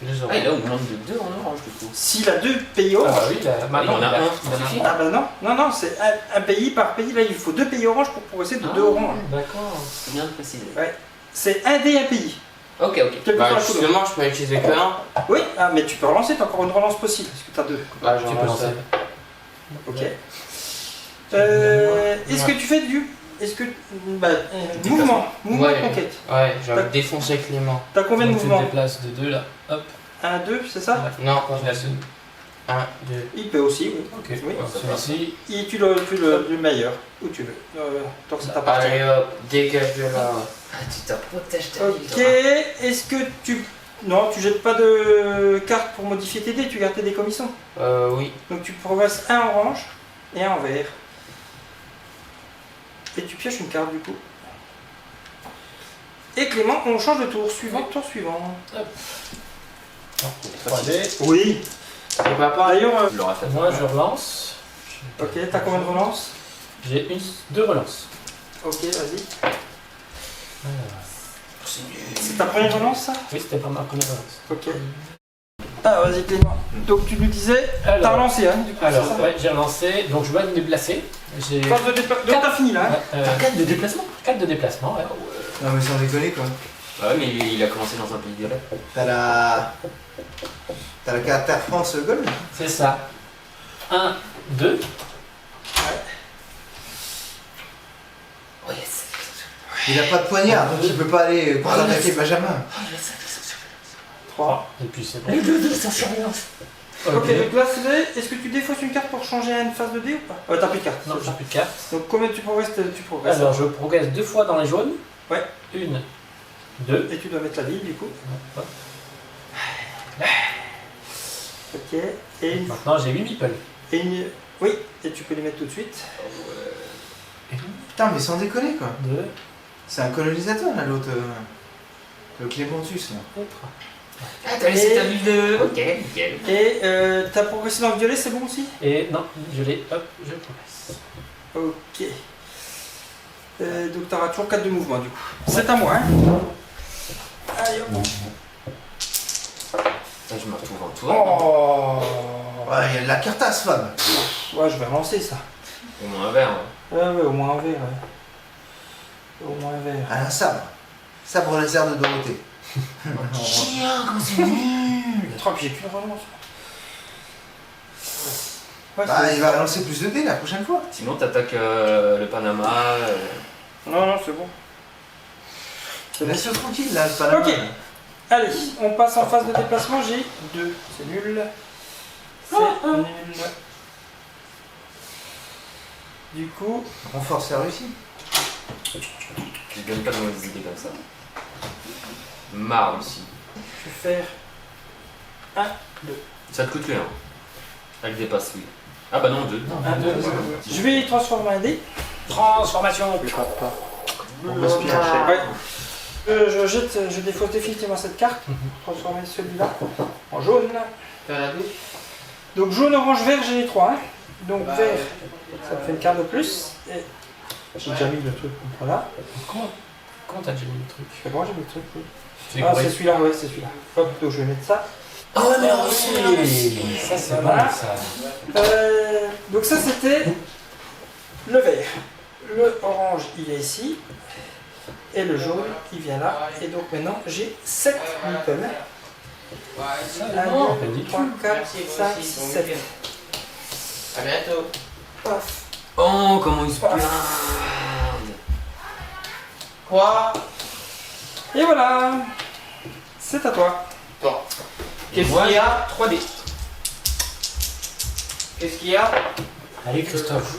Les Ah, il a augmenté de 2 en orange du coup. S'il a 2 pays orange. Ah oui, là, maintenant, il y en a un, il y en a ça suffit. Ah bah non, c'est un pays par pays. Là, il faut 2 pays orange pour progresser de 2 Ah. oranges. D'accord. C'est bien de préciser. C'est un dé, un pays. Ok, ok. Quel que Bah soit la couleur. justement, je peux utiliser que un. Oui, mais tu peux relancer, t'as encore une relance possible, parce que t'as 2. Bah Tu j'en peux lance. lancer. Ok. Est-ce que tu fais du... Est-ce que... mouvement Ouais. de conquête. Ouais, j'ai envie de défoncer Clément. T'as combien de Donc, tu te mouvements? déplaces de 2 là. Hop. 1, 2, c'est ça? Non, quand Je laisse une. 1, 2. Il peut aussi, oui. Ok. Oui. Donc, celui-ci. Et tu le meilleur, où tu veux. Tant que ça t'appartient. Allez hop, dégage de là. Ah, tu t'en protèges ta Ok, est-ce que tu... Non, tu jettes pas de cartes pour modifier tes dés, tu gardes tes dés comme ils sont. Oui. Donc tu progresses un orange et un en vert. Et tu pioches une carte du coup. Et Clément, on change de tour suivant, tour suivant. 3D. Oui. Et papa, D'ailleurs, Tu l'auras fait. Moi, je relance. ok, t'as combien de relances? J'ai 2 relances. Ok, vas-y. Alors, C'est ta première relance ça? oui, c'était pas ma première relance. Ok. Ah, vas-y Clément. Donc tu nous disais, t'as Alors, relancé hein, du coup. alors c'est ça ouais, j'ai relancé. Donc, je dois me déplacer. J'ai Phase de déplacement. Donc t'as fini là hein? 4 de déplacement. 4 de déplacement. Ouais. Non mais sans déconner quoi. Ah ouais, mais il a commencé dans un pays violet. T'as la... T'as la caractère France Gold. C'est ça. 1, 2. Oh yes. Il a pas de poignard, donc il peut pas aller contre-attaquer Benjamin. 3. Et puis c'est bon. Ok, donc là c'est... Est-ce que tu défausses une carte pour changer à une phase de dé ou pas? T'as plus de carte. Non, c'est j'ai ça. plus de cartes. Donc combien tu progresses? Tu progresses. Alors, je progresse 2 fois dans les jaunes. Ouais. 1, 2. Et tu dois mettre la ville du coup. Hop. Ok. Et une... Maintenant, j'ai 8 meeples. Et une... Oui, et tu peux les mettre tout de suite. Putain mais sans déconner quoi. 2, C'est un colonisateur là l'autre. Le Clémentus là. 4. Ah, t'as laissé ta ville de. Ok, nickel. Et t'as progressé dans le violet, c'est bon aussi? Et non, je l'ai. Hop, je progresse. Ok. Donc t'auras toujours 4 de mouvement du coup. C'est à moi hein. Allez hop. Ah, je me retrouve en tour. Oh. Ouais, il y a de la carte à ce femme. Ouais, je vais relancer ça. Au moins un verre. Ouais, au moins un verre. Ouais. Au moins un verre. Ah, un sabre. Sabre laser de Dorothée. Chien, comment c'est nul. 3, puis j'ai qu'une relance. Ouais, Bah, c'est- il va lancer plus de dés la prochaine fois. Sinon, t'attaques le Panama. Non, c'est bon. C'est bon. Laisse-le tranquille là, c'est pas la Ok. peine. Allez, on passe en phase de déplacement. J'ai 2. C'est nul. C'est nul. Du coup, Renforce la Russie. Je donne pas de mauvaises idées comme ça. Marre aussi. je vais faire 1, 2. Ça te coûte rien. Elle dépasse, oui. Ah bah non, 2. Non, 1, 2. 2. Je vais transformer un dé. Transformation. On respire. Ouais. Je défausse définitivement cette carte. Transformer celui-là en jaune. T'as la douche? Donc jaune, orange, vert, j'ai les 3. Donc Bah, vert, ça me fait une carte de plus. Et j'ai déjà mis le truc. Voilà. Comment t'as déjà mis le truc? C'est bon, j'ai mis le truc. Oui. C'est Ah, c'est celui-là, ouais, c'est celui-là. Hop, donc je vais mettre ça. Oh, merci. Ça, c'est Voilà. bon, ça. Donc ça, c'était le vert. Le orange, il est ici. Et le jaune, il vient là. Et donc maintenant, j'ai 7 meeples. Ça, 1, non, 2, ridicule. 3, 4, 5, 6, 7. À bientôt. Paf. Oh, comment il se plaint. Quoi? Et voilà. C'est à toi. Bon. Et voilà 3D. Qu'est-ce qu'il y a? Allez, Christophe.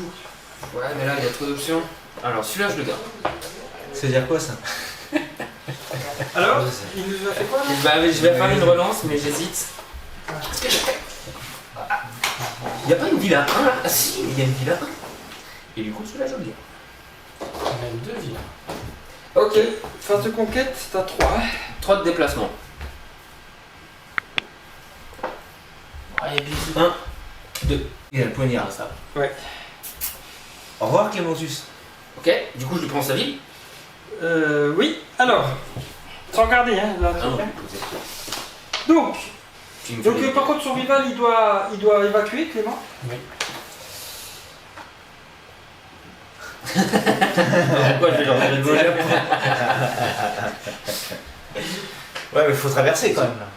Ouais, mais là, il y a trop d'options. Alors, celui-là, je le garde. C'est-à-dire quoi ça? Alors, il nous a fait quoi là? Bah, je vais faire une relance, mais j'hésite. Qu'est-ce que je fais? Il n'y a pas une ville à 1 là? Ah si, il y a une ville à 1. Et du coup, celui-là, je le garde. On a 2 villes. Ok, phase de conquête, t'as 3. 3 de déplacement. Allez, bisous. 1, 2. Il a le poignard. Ça. Au revoir Clémentus. Ok, du coup, je lui prends sa ville. Oui, alors, sans regarder, hein, là, Ah non, truc, hein. posé. Donc, Tu me fais les- par contre, son rival, il doit évacuer, Clément. Oui. Pourquoi je vais leur faire rigoler Ouais, mais faut traverser quand même là.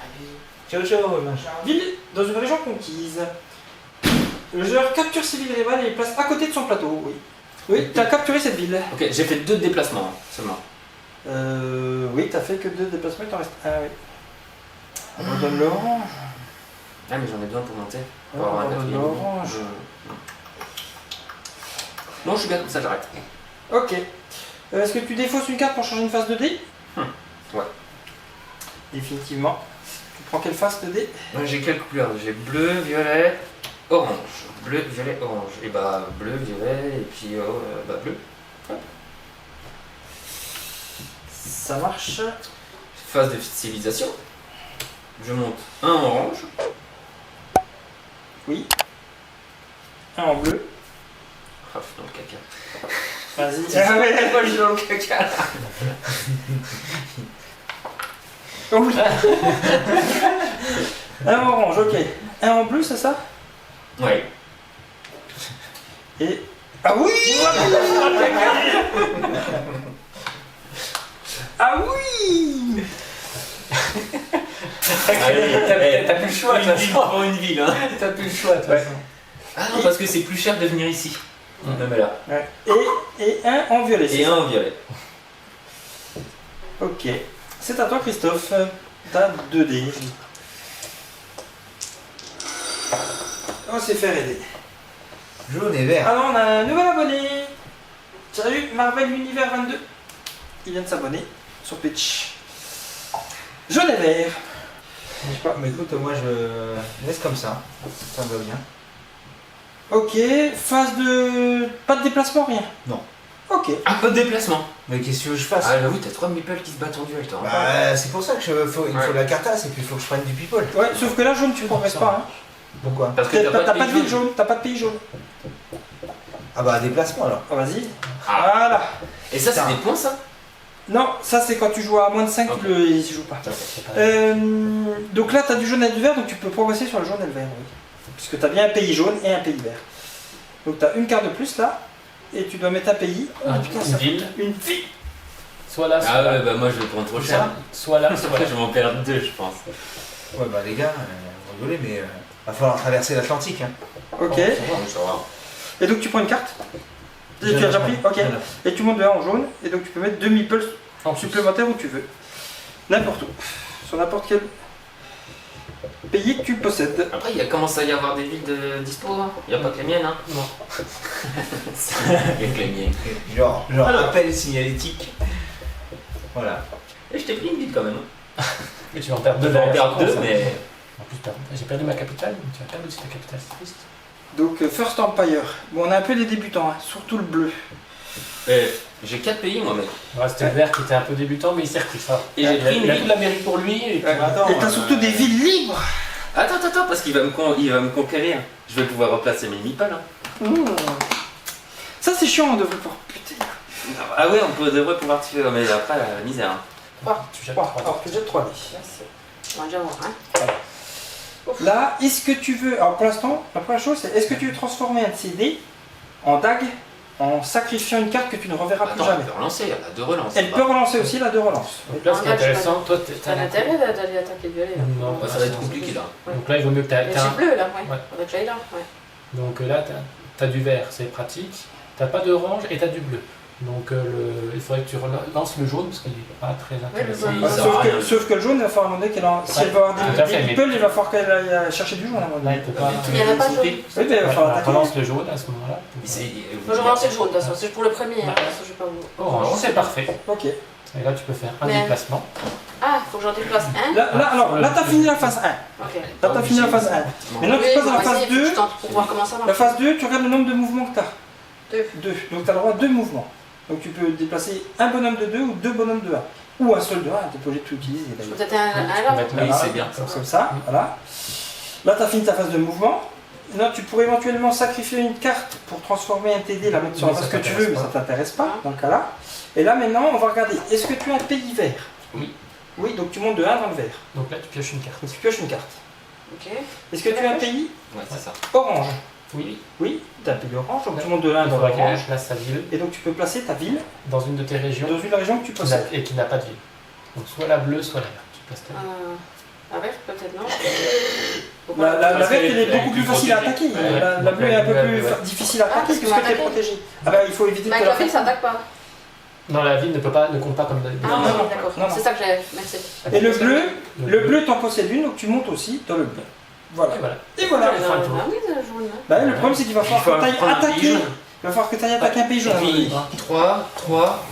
Allez. Ciao, ciao, machin. Ville dans une région conquise. Le joueur capture ses villes rivales et les place à côté de son plateau. Oui. Oui, t'as capturé cette ville. Ok, j'ai fait 2 déplacements hein, seulement. Oui, t'as fait que 2 déplacements, il t'en reste un, oui. Abandonne l'orange. Ah, mais j'en ai besoin pour monter. Pour Ouais, avoir un abandonne quatrième. l'orange. Non, je suis bien comme ça, j'arrête. Ok. Est-ce que tu défausses une carte pour changer une face de dé Ouais. Définitivement. Tu prends quelle face de dé? Moi, j'ai quelques couleurs. J'ai bleu, violet, orange. Bleu, violet, orange. Et bah, bleu, violet, et puis bleu. Ça marche. Phase de civilisation. Je monte un orange. Oui. Un en bleu. Ah, je suis dans le caca. Vas-y. Ah ouais. Moi, je suis dans le caca. Oh oui. Un orange, ok. Un en bleu, c'est ça? Ouais. Et... Ah oui. Ah oui. Allez, T'as plus le choix, de toute façon. pour une ville, hein. T'as plus le choix, de toute façon. Ah non, parce que c'est plus cher de venir ici. Même là. Ouais. Et un en violet. c'est Et ça un en violet. Ok. C'est à toi, Christophe. T'as 2 dés. On s'est fait aider. Jaune et vert. Alors, on a un nouvel abonné. Salut, Marvel Univers 22. Il vient de s'abonner sur Twitch. Jaune et vert. Je sais pas, mais écoute, moi je laisse comme ça. Ça me va bien. Ok, phase de... Pas de déplacement, rien? Non. Ok. Un peu de déplacement. Mais qu'est-ce que tu veux que je fasse? Ah, j'avoue, t'as 3 meeples qui se battent en duel, toi. Bah, c'est pour ça que il me faut Ouais. la cartasse et puis il faut que je prenne du people. Ouais, sauf que là, jaune, tu progresses pas. Hein. Pourquoi? Parce que T'as t'as pas de ville pays jaune, t'as pas de pays jaune. Ah bah, déplacement alors. Oh, vas-y. Ah. Voilà. Et ça, c'est Putain. des points, ça? Non, ça c'est quand tu joues à moins de 5, Ok. il se joue pas. Donc là, tu as du jaune et du vert, donc tu peux progresser sur le jaune et le vert. Oui. Puisque tu as bien un pays jaune et un pays vert. Donc tu as une carte de plus là, et tu dois mettre un pays. Oh, putain, Une ça ville. fait une ville. Soit là, soit Ah là. ouais, bah moi, je vais prendre trop cher. Soit là, soit là. Je vais en perdre 2, je pense. Ouais, bah les gars, vous rigolez, mais va falloir traverser l'Atlantique. Hein. Ok. Ça va. Et donc tu prends une carte. Tu as déjà pris. Ok. Voilà. Et tu montes de 1 en jaune, et donc tu peux mettre 2 meeples En plus. supplémentaires où tu veux. N'importe où. Sur n'importe quel pays que tu possèdes. Après, il commence à y avoir des villes de dispo. Hein. Il n'y a pas que les miennes. Hein. Non. Il y a que les miennes. Genre Alors. appel signalétique. Voilà. Et je t'ai pris une ville quand même. Hein. Et tu vas en perdre Je deux. vais en d'ailleurs, perdre c'est 2, con, ça. mais. En plus, j'ai perdu ma capitale, mais tu vas perdre aussi ta capitale, c'est triste. Donc First Empire. Bon, on a un peu des débutants, hein, surtout le bleu. J'ai 4 pays, moi, mec. Ouais, c'était le vert qui était un peu débutant, mais il s'est repris ça. Et j'ai pris une Il a ville. toute l'Amérique pour lui. Et puis, Ouais. attends, Et t'as surtout des villes libres. Attends, parce qu'il va me conquérir. Je vais pouvoir replacer mes meeples. Hein. Mmh. Ça c'est chiant, on devrait pouvoir buter. Ah ouais, devrait pouvoir tuer, mais après, la misère. Hein. tu jettes 3. 3. Alors tu jettes 3 dés. On va déjà voir, hein. Là, est-ce que tu veux... Alors pour l'instant, la première chose c'est est-ce que tu veux transformer un de ces dés en dague en sacrifiant une carte que tu ne reverras plus Attends, jamais? elle peut relancer, elle a 2 relances. Elle peut relancer aussi la 2 relances. Donc là, ce qui est Ah, là, je sais intéressant, toi, T'as l'intérêt d'aller attaquer le violet là. Non, Bah, ça va être compliqué là. Donc là, il vaut mieux que tu Mais c'est bleu là, ouais. Ouais. Faudrait que j'aille là, ouais. Donc là, tu as du vert, c'est pratique. Tu pas d'orange et tu as du bleu. Donc il faudrait que tu relances le jaune parce qu'il n'est pas très intéressant. jaune. Il sert à rien. Sauf que le jaune, il va falloir demander qu'elle en... Si Ouais. elle veut avoir Tout à fait, des mais- meeples, il va falloir qu'elle aille chercher du jaune à un moment Là, donné. il peut pas. Mais Il y en a pas de jaune. Oui, mais il va falloir attaquer. relance le jaune à ce moment-là. Faut que je relance le jaune de toute façon, c'est pour le premier, hein. Bah. Parce que je vais pas vous. Orange, c'est parfait. Ok. Et là, tu peux faire un Mais- déplacement. Ah, faut que j'en déplace un. Là, t'as fini la phase 1. Ok. Là, t'as fini la phase 1. Maintenant, tu Oui, passes dans la vas-y, phase faut que 2. je tente pour voir comment ça La marche. phase 2, tu regardes le nombre de mouvements que t'as. 2. 2. Donc, t'as le droit à 2 mouvements. Donc, tu peux déplacer un bonhomme de 2 ou 2 bonhommes de 1. Ou un seul de 1, t'es pas obligé de tout utiliser. Je peux d'ailleurs. peut-être un Tu peux là. mettre Oui, là. c'est bien. Comme ça, voilà. Là, tu as fini ta phase de mouvement. Là, tu pourrais éventuellement sacrifier une carte pour transformer un TD, la mettre sur Oui, la ça phase que tu t'intéresse veux, mais pas. ça t'intéresse pas dans le cas-là. Et là, maintenant, on va regarder. Est-ce que tu as un pays vert? Oui. Oui, donc tu montes de 1 dans le vert. Donc là, tu pioches une carte. Donc tu pioches une carte. Ok. Est-ce que tu as un pays Ouais, c'est ça. orange? Oui. Oui, tu as un pays orange, donc tu montes de 1 Il dans faudra qu'elle l'orange. place sa ville Et donc tu peux placer ta ville dans une de tes régions dans une région que tu possèdes. et qui n'a pas de ville. Donc soit la bleue, soit la verte. Tu places ta ville. La verte, peut-être, non La Parce verte, qu'elle elle est est beaucoup plus plus facile à protégée. attaquer. Ouais. La bleue est un peu Ouais, plus ouais. difficile à Ah, attaquer parce que puisque tu es attaquer. protégé. Ah bah il faut éviter de Mais te avec la la ville, faire. ça attaque pas. Non, la ville ne compte pas comme Ah, non, oui, non, d'accord. non, non. C'est ça que j'ai. Merci. Et le bleu, t'en possèdes une, donc tu montes aussi dans le bleu. Voilà. Et voilà. Et voilà. fin de tour. Ah oui, c'est jaune. Hein. Bah, le problème c'est qu'il va falloir que tu ailles prendre un pays attaquer. jaune. Il va falloir que tu ailles attaquer un pays Et jaune. puis 3,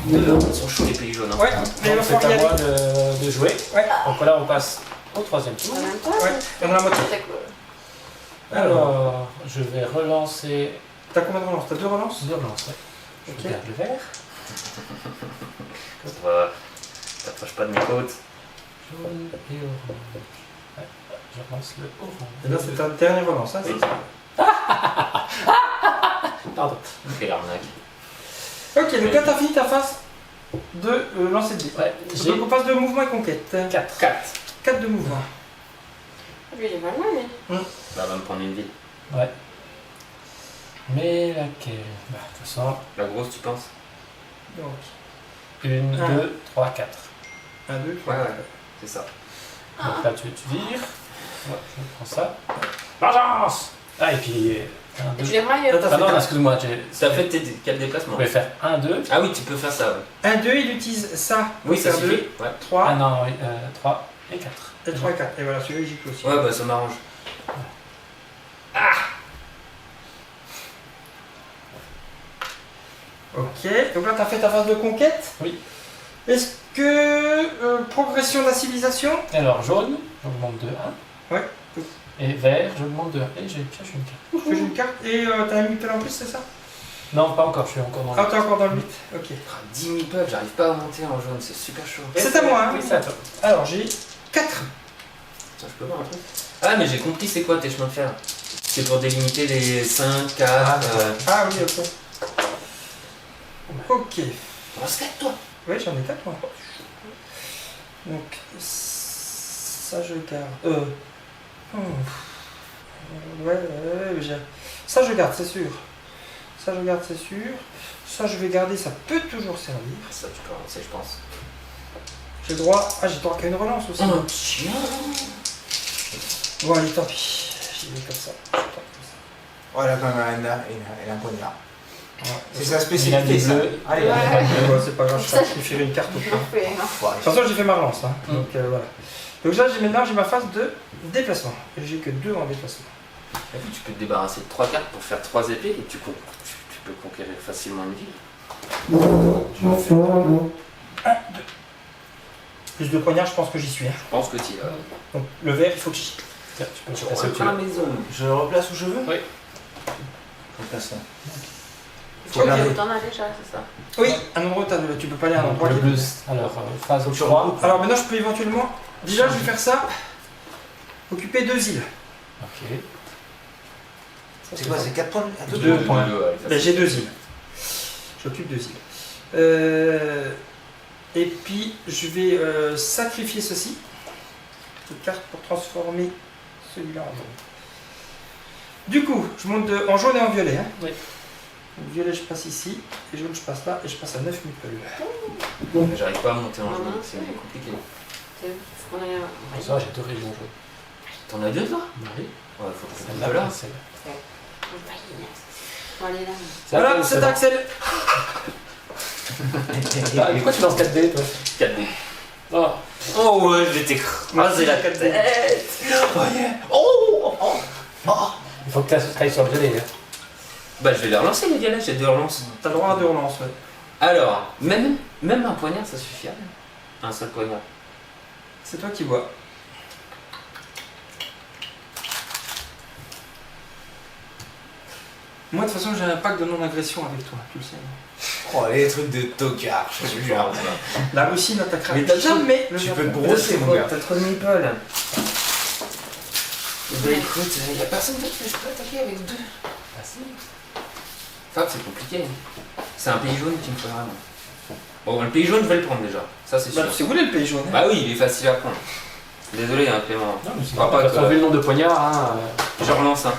2, ils sont chauds les pays jaunes. Hein. Ouais, mais il va Donc c'est falloir y à moi aller. de jouer. Ouais. Donc là, on passe au troisième tour. En même temps, Ouais, et on a la moitié. c'est que- Alors, je vais relancer T'as combien de relances? T'as 2 relances? 2 relances. Ouais. Je Ok. garde le vert. T'approches pas de mes côtes. Jaune et orange. Ouais, je relance le orange. Et là c'est ta dernière relance, hein, c'est Oui. ça. Pardon. Quelle arnaque. Ok, donc là t'as fini ta phase de lancer de dés. Ouais, j'ai Donc on passe de mouvement et conquête. 4. 4 de mouvement. Lui, il est pas mal, mais. Bah, va me prendre une ville. Ouais. Mais laquelle? Bah, de toute façon, La grosse, tu penses? Donc 1, Ah. 2, 3, 4. 1, 2, 3. Ouais, ouais. C'est ça. Donc là, tu vires. Ouais, je prends ça. Vengeance! Ah, et puis. 1, Et 2. tu les railles. Là, t'as Ah non, fait excuse-moi, Ça fait quel déplacement? je vais faire 1, 2. Ah oui, tu peux faire ça, ouais. 1, 2, il utilise ça pour Oui, ça faire suffit. 2, Ouais. 3, Ah non, oui, 3 et 4. et 3 et 4. Et voilà, celui-là il gicle aussi. Ouais, bah ça m'arrange. Ok, donc là tu as fait ta phase de conquête. Oui. Est-ce que progression de la civilisation? Alors, jaune, j'augmente de 1. Ouais. Et vert, j'augmente de 1. Et j'ai pioche une carte. Je fais une carte et t'as un mutuel en plus, c'est ça? Non, pas encore, je suis encore dans Ah, le. t'es encore dans le 8. Ok. 10 000 peuples, j'arrive pas à monter en jaune, c'est super chaud. C'est à moi, hein? Oui, c'est à toi. Alors j'ai 4. Tiens, je peux voir un truc. Ah, mais j'ai compris c'est quoi tes chemins de fer. C'est pour délimiter les 5, 4. Ah oui, ok. Ok. On se fait, toi. Oui, j'en ai 4 moi. Donc ça je garde. Ça je garde, c'est sûr. Ça je garde, c'est sûr. Ça je vais garder, ça peut toujours servir. Ça, tu peux avancer, je pense. J'ai le droit. Ah, j'ai le droit qu'à une relance aussi. Oh, tiens. Bon, allez, tant pis. J'y vais comme ça. Oh, elle a quand même elle a un poignard. Ouais. C'est sa Il a spécialité, des ça. bleus. Allez, Ouais. allez. Ouais, c'est pas grave, je sacrifierai une carte au pire. Parfait, hein. Enfoiré. De toute façon, j'ai fait ma relance. Hein. Donc voilà. Donc là, maintenant, j'ai ma phase de déplacement. Et j'ai que 2 en déplacement. Et puis tu peux te débarrasser de 3 cartes pour faire 3 épées et tu peux conquérir facilement une ville. Je vais faire 1, 2. Plus de poignards, je pense que j'y suis. Hein. Je pense que tu y vas. Donc le vert, il faut que j'y suis. Tiens, tu peux Tu passer au-dessus. la maison. Je le replace où je veux? Oui. Je replace là. Ok. T'en as déjà, c'est ça. Oui, un endroit où tu peux pas aller à un endroit Le qui est bleu. bleu. Alors, phase au Faut que je 3. recoupe. Alors maintenant, je peux éventuellement. Déjà, je vais faire ça. Occuper 2 îles. Ok. C'est quoi, c'est 4 points? À 2 Deux points. points. allez, Ben, j'ai 2 îles. J'occupe 2 îles. Et puis, je vais sacrifier ceci. Cette carte pour transformer celui-là en jaune. Du coup, je monte en jaune et en violet. Hein. Oui. Donc, violet, je passe ici. Et jaune, je passe là. Et je passe à 9 meeples. J'arrive pas à monter en Non, jaune, non, c'est c'est- compliqué. Faut qu'on aille à- Ça, j'ai 2 régions jaunes. T'en as 2 toi? Oui. Ouais, faut que tu Celle-là, là. celle-là. Bon, allez, là. Voilà, c'est Axel. Ah, pourquoi tu lances 4D, toi? 4D. Oh. Oh ouais, je vais t'écraser la tête. Il faut que tu ailles sur le violet. Hein. Bah je vais les relancer les violets, j'ai 2 relances. T'as le droit à 2 relances, ouais. Alors, même un poignard ça suffit. Un seul poignard. C'est toi qui vois. Moi, de toute façon, j'ai un pacte de non-agression avec toi, tu le sais. Oh, les trucs de tocard, je te jure. La Russie n'attaquera Mais t'as jamais le Tu Japon. peux te brosser, mon gars. T'as trop de meeple. Bah écoute, y'a personne d'autre que je peux attaquer avec 2. Ah si. Fab, c'est compliqué. C'est un pays jaune qu'il me faudra. Bon, le pays jaune, je vais le prendre déjà. Ça, c'est sûr. Bah, c'est vous le pays jaune. Hein. Bah oui, il est facile à prendre. Désolé, hein, Clément. Non, mais c'est Pas pas que- quand on a vu le nombre de poignards. Hein, Je relance un.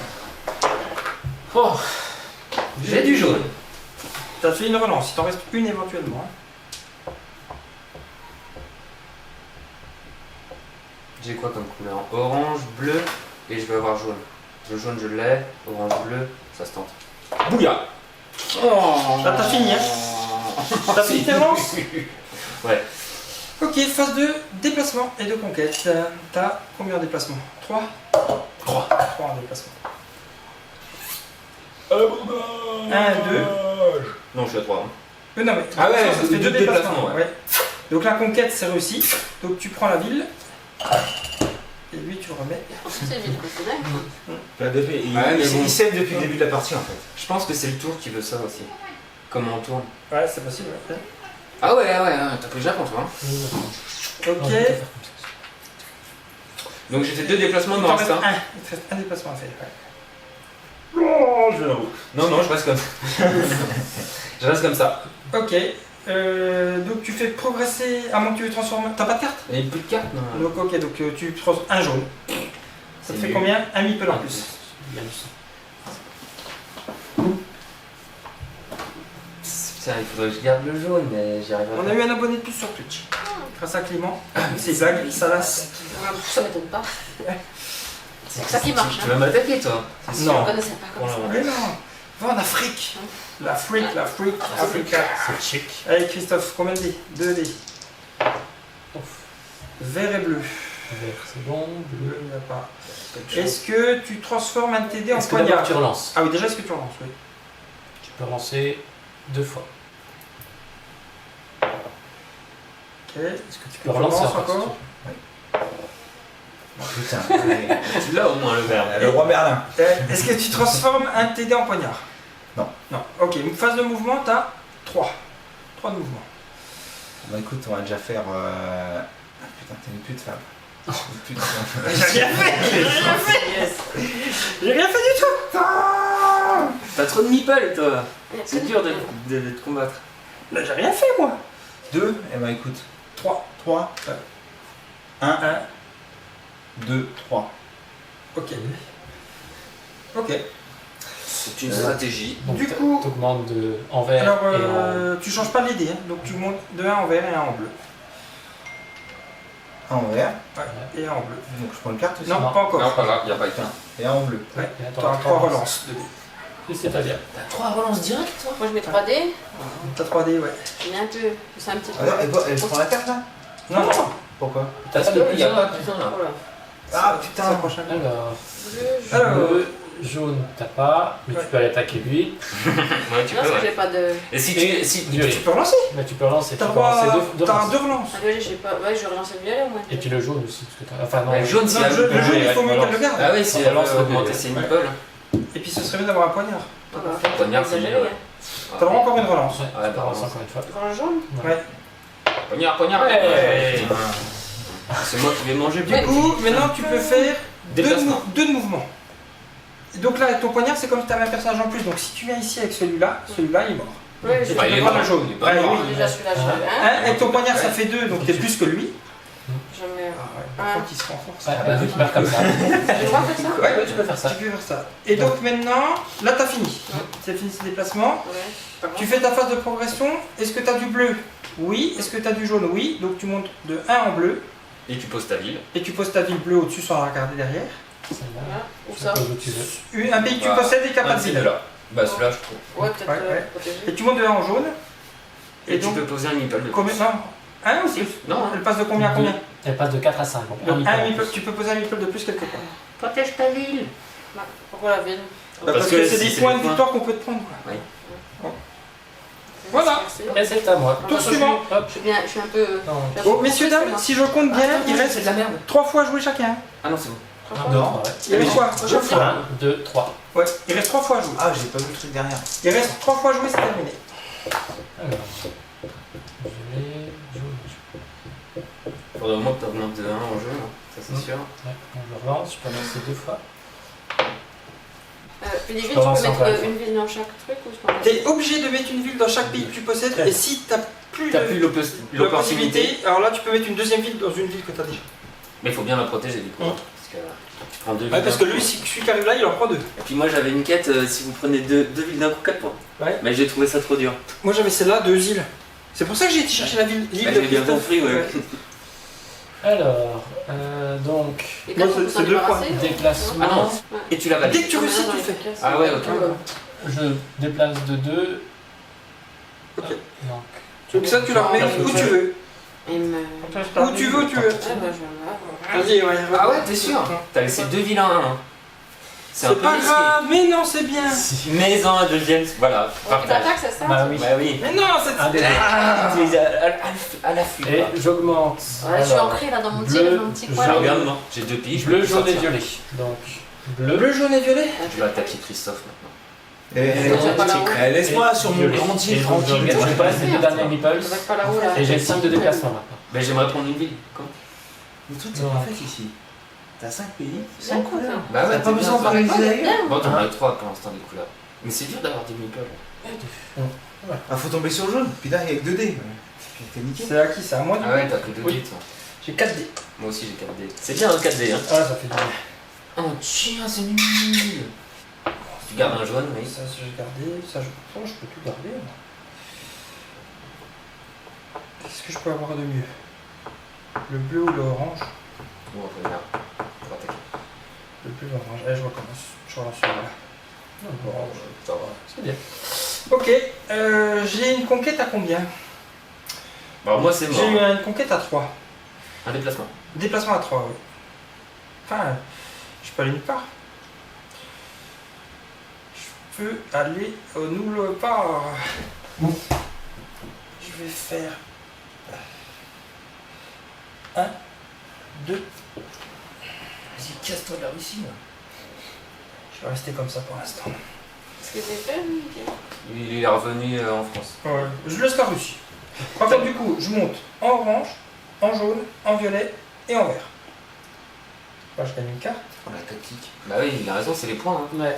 Oh. J'ai du jaune. T'as fait une relance, il t'en reste une éventuellement. Hein. J'ai quoi comme couleur? Orange, bleu et je vais avoir jaune. Le jaune, je l'ai. Orange, bleu, ça se tente. Bouya! Oh. Là, t'as fini, hein. T'as fini tes relances? Ouais. Ok, phase de déplacement et de conquête. T'as combien de déplacements? 3 3. 3 en déplacement. 1, 2. Non, je suis à 3. Non, mais Ah ouais, ça fait 2 deux déplacements. déplacements, ouais. Ouais. Donc la conquête, c'est réussi. Donc tu prends la ville. Et lui, tu le remets. Ensuite, c'est vite, c'est dingue. Il Ouais, mais bon. sait depuis le début de la partie en fait. Je pense que c'est le tour qui veut ça aussi. Comment on tourne? Ouais, c'est possible. Ouais. Ah ouais, t'as pris le Japon toi. Hein. Ok. Donc j'ai fait 2 déplacements, il Il m'en t'en reste reste un. il te reste un déplacement à faire. Ouais. Oh, je l'avoue. Non, je reste comme je reste comme ça. Ok. Donc tu fais progresser. À moins que tu le transformes. T'as pas de carte? Il n'y a plus de cartes, non? Donc ok, donc tu transformes un jaune. Ça te C'est fait nul. combien? Un meeple en plus. Il y a du sang. Putain, il faudrait que je garde le jaune, mais j'y arriverai On pas. a eu un abonné de plus sur Twitch. Grâce à Clément. C'est blagues, ça lasse. Ça m'étonne pas. C'est ça qui marche. Tu vas m'attaquer toi? Je Non. ne connaissais pas comme ça. Mais non. Va en Afrique. L'Afrique, Africa. C'est chic. Allez Christophe, combien de dés? 2 dés. Ouf. Vert et bleu. Vert, c'est bon. Bleu. Bleu, il n'y a pas. Est-ce que tu transformes un de tes dés en Est-ce que d'abord poignard? tu relances? Ah oui, déjà, est-ce que tu relances? Oui. Tu peux relancer 2 fois. Ok. Est-ce que tu Tu peux relancer relances encore, encore? Putain. Tu l'as au moins le vert. Le roi Merlin. Est-ce que tu transformes un de tes dés en poignard? Non. Non. Ok, une phase de mouvement, t'as 3. 3 de mouvement. Bah écoute, on va déjà faire. Ah putain, t'es une pute femme. Une pute femme. J'ai rien fait. Yes. J'ai rien fait du tout. T'as trop de meeple toi. C'est dur de te combattre. Là, j'ai rien fait, moi. 2, eh ben écoute. 3. 3, 1, 1. 2, 3. Ok. Ok. C'est une stratégie. Donc Du coup- tu augmentes de en vert Alors, et en... tu changes pas les dés, hein. Donc tu montes de 1 en vert et 1 en bleu. Un en vert. Ouais, et 1 en bleu. Donc je prends une carte aussi. Non, Non. pas encore. Non, pas là, y a pas de Putain. Et un en bleu. Ouais. Et là, T'auras 3 relances de dés. Et c'est pas bien. T'as 3 relances directes toi? Moi, je mets 3D. T'as 3 dés, ouais. Je mets un peu. C'est un petit peu. Alors, elle prend la carte là? Non, non. Pourquoi? T'as Parce pas de qu'il y a plus pas un. de plus un là. Voilà. Ah Ça putain. prochain. Alors, Alors, bleu, jaune, t'as pas, mais Ouais. tu peux aller attaquer lui. Ouais, tu Non, peux. parce que Ouais. j'ai pas de. Et si Et- tu. Si Violet. tu peux relancer. Mais tu peux relancer. T'as Tu peux relancer droit. deux T'as relances. 2 relances. Ah, violet, j'ai pas. Ouais, je vais relancer le violet au moins. Et puis le jaune aussi. Parce que enfin, non, le jaune, Non, c'est le jeu, il faut mieux qu'elle le garde. Ah oui, c'est On relance le augmenter dé. ses Ouais. meeples. Et puis ce serait bien d'avoir un poignard. Voilà. Poignard, c'est Exagéré, mieux, ouais. hein. T'as encore une relance. Ouais, Ouais, tu peux bah, relancer relance. encore une fois. Grand jaune. Ouais. Poignard. Ouais. C'est moi qui vais manger Du coup, maintenant tu peux faire 2 Déplacement. de mouvements. Et donc là, avec ton poignard, c'est comme si tu avais un personnage en plus. Donc si tu viens ici avec celui-là, celui-là il est mort. Ouais, j'ai Bah, il est prendre mort. le jaune. Il est pas Ouais, mort. oui. déjà celui-là, je l'avais Hein, un. avec ton poignard, ça Ouais. fait 2, donc t'es plus que lui. Je mets. Par contre, il se renforce. Ouais, bah, tu peux faire comme ça. Je vois faire ça. Ouais, tu peux faire ça. Tu peux faire ça. Et donc maintenant, là t'as fini. C'est fini ce déplacement. Ouais. Tu fais ta phase de progression. Est-ce que tu as du bleu? Oui. Est-ce que tu as du jaune? Oui. Donc tu montes de 1 en bleu. Et tu poses ta ville. Et tu poses ta ville bleue au-dessus sans la regarder derrière. Celle-là. Voilà. Où Tu ça poses où tu veux. Un pays que tu Bah, possèdes et qui n'a pas de c'est ville. là. Bah celui-là je trouve. Ouais, peut-être Ouais. protégé. Et tu montes de 1 en jaune. Et tu donc, peux poser un meeple de combien? Non. 1 ou plus? Non, hein. Elle passe de combien à combien? Elle passe de 4 à 5. Donc, Donc, meeple en un meeple, plus. tu peux poser un meeple de plus quelque part. Protège ta ville. Bah, pourquoi la ville? Parce que c'est des si points des de victoire qu'on peut te prendre. Quoi. Voilà. Et c'est à moi. Tour suivant. Hop. Je suis un peu. Non. Bon, messieurs, dames, si je compte bien, il C'est reste de la merde. 3 fois à jouer chacun. Ah non, c'est bon. Non, ouais. Il reste quoi? 1, 2, 3. Ouais, il reste 3 fois à jouer. Ah, j'ai pas vu le truc derrière. Il reste 3 fois à jouer, c'est terminé. Alors. Violet, jaune. Faudrait au moins que tu augmentes de 1 en jeu, hein. Ça c'est sûr. Ouais, on le relance. Je peux lancer 2 fois. fais des villes, Je tu commence peux en mettre face. une ville dans chaque truc ou je pense T'es obligé de mettre une ville dans chaque pays que tu possèdes, et si t'as plus T'as plus l'opportunité. l'opportunité, alors là tu peux mettre une deuxième ville dans une ville que t'as déjà. Mais il faut bien la protéger du coup. Ouais. Parce que tu prends 2 villes. Ouais, parce que d'un lui, coup. celui qui arrive là, il en prend 2. Et puis moi j'avais une quête, si vous prenez deux villes d'un coup, 4 points. Ouais. Mais j'ai trouvé ça trop dur. Moi j'avais celle-là, 2 îles. C'est pour ça que j'ai été chercher l'île Ah, de j'ai bien Christophe. compris, ouais. Alors, donc, Et Moi, quatre, on peut c'est s'en deux points. débarrasser, ou- Déplacement. Ah non, Ouais. et tu la Dès valides. que tu réussis, tu le fais. Ah ouais, ok. Je déplace de 2. Ok. Donc, Donc ça, tu la remets où tu veux. Et me... Où tu veux, où tu veux. Ah bah je vais Vas-y, ouais. Ah ouais, t'es sûr? T'as laissé 2 villes en 1. C'est un C'est peu pas risqué. grave, mais non, c'est bien. Mais en un deuxième, voilà, Tu partage. t'attaques, c'est ça? bah oui. Bah oui. Mais non, c'est Un des deux. Ah, tu les as à l'affût. Et quoi. j'augmente. Ouais, je suis Alors, ancrée là dans mon bleu, petit coin. Ah, là. regarde, non, j'ai 2 piges. bleu, jaune et violet. Donc, bleu, bleu, jaune et violet. Je vais attaquer Christophe maintenant. Laisse-moi sur mon violet. grand Et île donc, tranquille. Je passe les deux derniers meeples. Ça va être pas là-haut là. Et j'ai 5 de déplacement maintenant. Ben j'aimerais prendre une ville. Quoi? Le truc, c'est Non. pas fait ici. T'as 5 pays, C'est 5 quoi, couleurs. Bah ouais, T'as pas besoin de parler. parler ailleurs. Bon, t'en as 3 pour l'instant des couleurs. Mais c'est dur d'avoir des meeples. Ah, faut tomber sur le jaune. Putain, avec 2 dés. T'es niqué. C'est à qui? C'est à moi du Ah coup. ouais, t'as que 2 Oui. dés toi. J'ai 4 dés. Moi aussi j'ai 4 dés. C'est bien un 4 dés hein. Ah, ça fait du bien. Oh tiens, c'est nul. Tu gardes un jaune, oui. Ça, j'ai gardé. Ça, je peux tout garder. moi. Qu'est-ce que je peux avoir de mieux? Le bleu ou l'orange? Bon, on va pour attaquer. Le bleu ou l'orange. Allez, je recommence. Je relance celui-là. Non, l'orange. Ça va. C'est bien. Ok, j'ai une conquête à combien? Bah moi c'est mort. J'ai eu une conquête à 3. Un déplacement. Déplacement à 3, oui. Enfin, je peux aller nulle part. Je peux aller au nulle part. Je vais faire 1, 2. Vas-y, casse-toi de la Russie là. Je vais rester comme ça pour l'instant. Qu'est-ce que c'est fait, lui? Il est revenu en France. Ouais, je laisse la Russie. Par contre, du coup, je monte en orange, en jaune, en violet et en vert. Là, je gagne une carte. Oh, la tactique. Bah oui, il a raison, c'est les points. Hein. Ouais.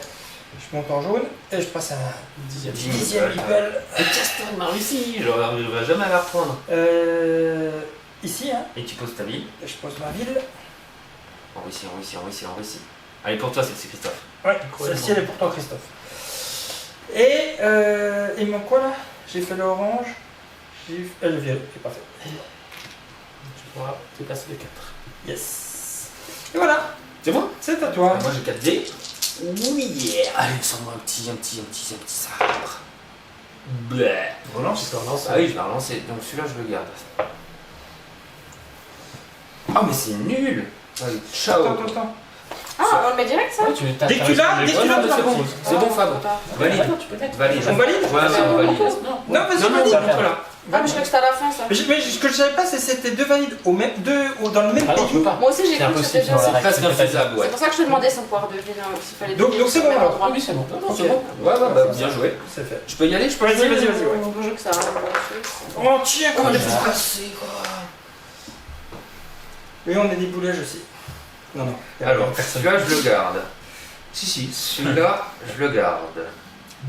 Je monte en jaune et je passe à un 10e. dixième meeple. Et casse-toi de ma Russie, je n'arriverai jamais à la reprendre. Ici, hein. Et tu poses ta ville. Et je pose ma ville. En Russie, en Russie, en Russie, en Russie. Allez, pour toi, c'est Christophe. Ouais, celle-ci elle est pour toi, Christophe. Et il me manque quoi là? J'ai fait l'orange, j'ai fait le violet, c'est parfait. Tu pourras déplacer les 4. Yes. Et voilà, C'est bon c'est à toi. Moi j'ai 4 dés. Oui, yeah. Allez, sors-moi un petit sabre. Bleh. Relance. Tu peux relancer. Ah oui, je vais relancer. Donc celui-là, je le garde. Ah, mais c'est nul. Allez, ciao. Attends. Ah, on le met direct ça? Ouais, Dès que tu l'as, dès que tu l'as, c'est bon. C'est bon, Fab. Valide. Tu peux être. Valide. On valide? Ouais, on valide. Non, vas-y, Non, non, valide. montre-la. Ah, mais je crois que c'était à la fin ça. Mais ce que je savais pas, c'est que c'était deux valides dans le même Ah non, tu peux pays. pas. Moi aussi j'ai C'est cru que c'était impossible sur déjà la ça. règle. Presque infaisable, ouais. C'est pour ça que je te demandais sans pouvoir deviner s'il fallait Donc deviner c'est au bon, même alors. endroit. Oui, c'est bon. Non, c'est bon. Ouais, bien joué. C'est fait. Je peux y aller, je peux Vas-y, jouer vas-y. On peut jouer que ça. Oh, tiens, comment Oh, j'ai j'ai fait ça? passé quoi. Oui, on a des boulets, je sais. Non. Alors, celui-là, je le garde. Si. Celui-là, je le garde.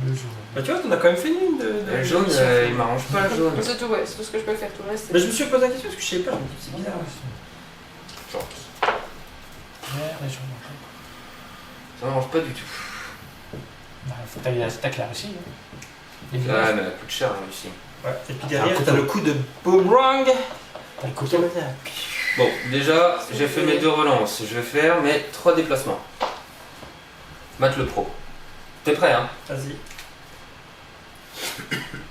Le jaune. Bah, tu vois, t'en as quand même fait une de. Le jaune, il m'arrange pas le jaune. C'est tout, ouais, c'est tout ce que je peux faire. Tout le reste, Mais c'est. je me suis posé la question parce que je savais pas, je me dis c'est bizarre. Genre, Vert et jaune. ça m'arrange pas du tout. Bah, faut que t'attaques la Russie. Hein. Et Ouais, mais elle coûte cher, là, ici. Ouais, et puis derrière, un t'as couteau. le coup de boomerang. T'as le couteau. Bon, déjà, j'ai fait mes 2 relances. Je vais faire mes 3 déplacements. Mate le pro. T'es prêt, hein? Vas-y.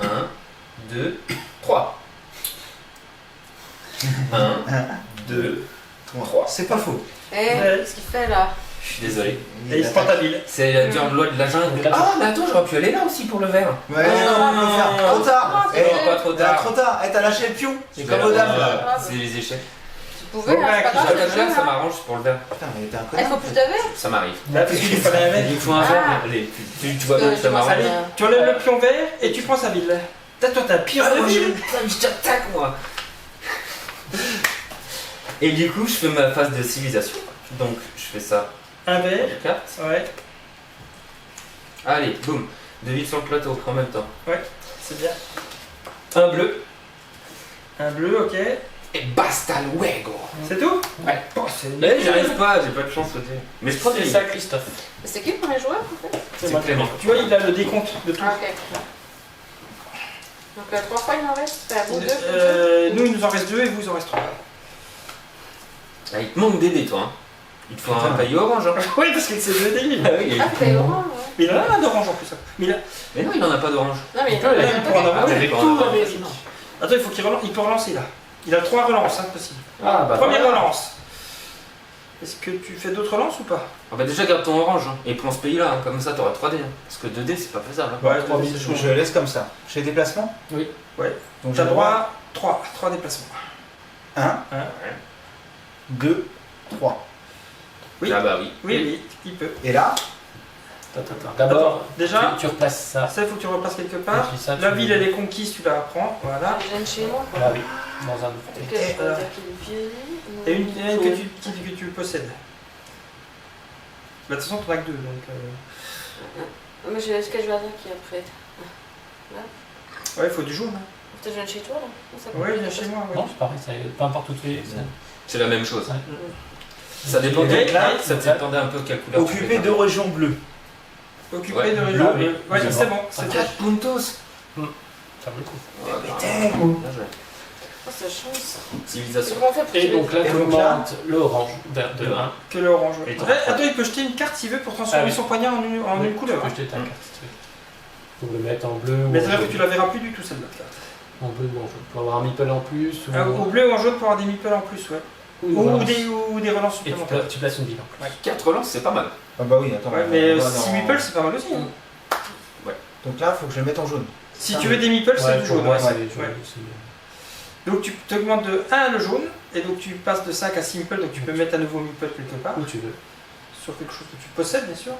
1, 2, 3. 1, 2, 3. C'est pas faux. Eh, qu'est-ce qu'il fait là? Je suis désolé. Et il se prend ta ville. C'est la dure loi de la jungle. Ah, mais attends, j'aurais pu aller là aussi pour le verre. Ouais, non, on va faire. Trop tard. Ah, Eh, c'est pas trop tard. Trop tard. Eh, t'as lâché le pion. C'est comme aux dames là. C'est les échecs. Tu pouvais, Bon, hein, c'est pas grave. J'attaque c'est là, le jeu, ça hein. m'arrange pour le verre. Putain, mais t'es un Ah, il connard. faut plus de verre? Ça m'arrive. Là, parce qu'il fallait un mec. Il faut un verre. Ah. Allez, tu vois bien que ça Dis-moi m'arrange. Allez, tu enlèves le pion vert et tu prends sa ville. Toi, t'as pire Ah, de moi, ville. je t'attaque, moi. Et du coup, je fais ma phase de civilisation. Donc, je fais ça. Un vert. Carte. Ouais. Allez, boum. 2 villes sur le plateau en même temps. C'est bien. Un bleu. Un bleu, ok. Et basta luego. C'est tout? Ouais. Oh, c'est Mais j'arrive pas, j'ai pas de chance sauter. Mais je prends des C'est ça, Christophe. C'est qui le premier joueur en fait? C'est Clément. Tu vois, il a le décompte de tout. Ah, ok. Donc 3 fois il m'en reste? Enfin, vous 2 Nous, il nous en reste 2 et vous, il en reste 3. Ah, il te manque des dés, toi. Hein. Il te faut un paillet orange. Hein. Oui, parce que c'est 2 dés. Ah oui, Ah, c'est orange, ouais. Mais il en a un d'orange en plus. Hein. Mais il a... mais non, il en a pas d'orange. Non, mais il Putain, il a y a pour en avoir. Ah oui, Avec pour tout en avoir. l'Amérique. Attends, il faut qu'il relance. Il peut relancer là. Il a 3 relances, hein, possible. Ah, bah. Première voilà. relance. Est-ce que tu fais d'autres relances ou pas? Ah bah déjà garde ton orange hein, et prends ce pays là, hein. Comme ça t'auras 3 dés. Hein. Parce que 2 dés c'est pas faisable. Hein. Ouais, 3 3 000, c'est chaud. Je laisse comme ça. Je fais déplacement. Oui. Ouais. Donc T'as j'ai droit 3 déplacements. 1, 2, 3. Oui. Ah bah oui. Oui, il peut. Et là, Attends. D'abord, Attends, déjà, tu replaces ça. ça, il faut que tu replaces quelque part. Et puis ça, La tu- ville, elle est conquise, tu la reprends. Voilà. Je viens de chez moi. Ah oui, dans un. Ok, je peux voilà. attaquer le vieil. Et une que tu possèdes. Bah, de toute façon, t'en as que 2. Donc, Mais est-ce que je vais attaquer après? Ouais, il faut du jaune. Hein. Peut-être je viens de chez toi là? Ça peut Ouais, être viens chez moi. Ouais. Non, c'est pareil, peu importe où tu es. C'est la même chose. Ouais. Ça dépendait, Et là, ça dépendait un peu quelle couleur. tu occupé fais. de régions bleues. Occupé Ouais, de bleu, région. oui. Ouais, C'est c'est bon. bon. C'est 4 puntos. Ça vaut le coup. Ouais, bah, Putain. bien joué. Oh, ça chance. Civilisation. Comment on fait pour Et tirer donc là, Et tu donc là augmentes le orange de Le 1. que l'orange. Ouais. Et toi. Attends, il peut jeter une carte s'il veut pour transformer Ah oui. son poignard en une couleur. Tu Hein. peux jeter ta carte. si tu veux. Faut le mettre en bleu Mais ou en c'est-à-dire jaune. que tu la verras plus du tout celle-là. En bleu ou en jaune. Pour avoir un meeple en plus. Ou... Au bleu ou en jaune pour avoir des meeples en plus, ouais. une Ou relance. des relances Et supplémentaires. tu places une ville en plus. 4 relances c'est pas mal. Ah bah oui, attends. Ouais, on mais va 6 dans- meeples, c'est pas mal aussi. Hein. Donc là, il faut que je le mette en jaune. Si tu veux des meeples, c'est Ouais, du pour jaune. moi, Ouais. c'est Ouais. jaune aussi. Donc tu augmentes de 1 le jaune, et donc tu passes de 5 à 6 meeples, donc tu peux mettre un nouveau meeple quelque part, Où tu veux. sur quelque chose que tu possèdes bien sûr,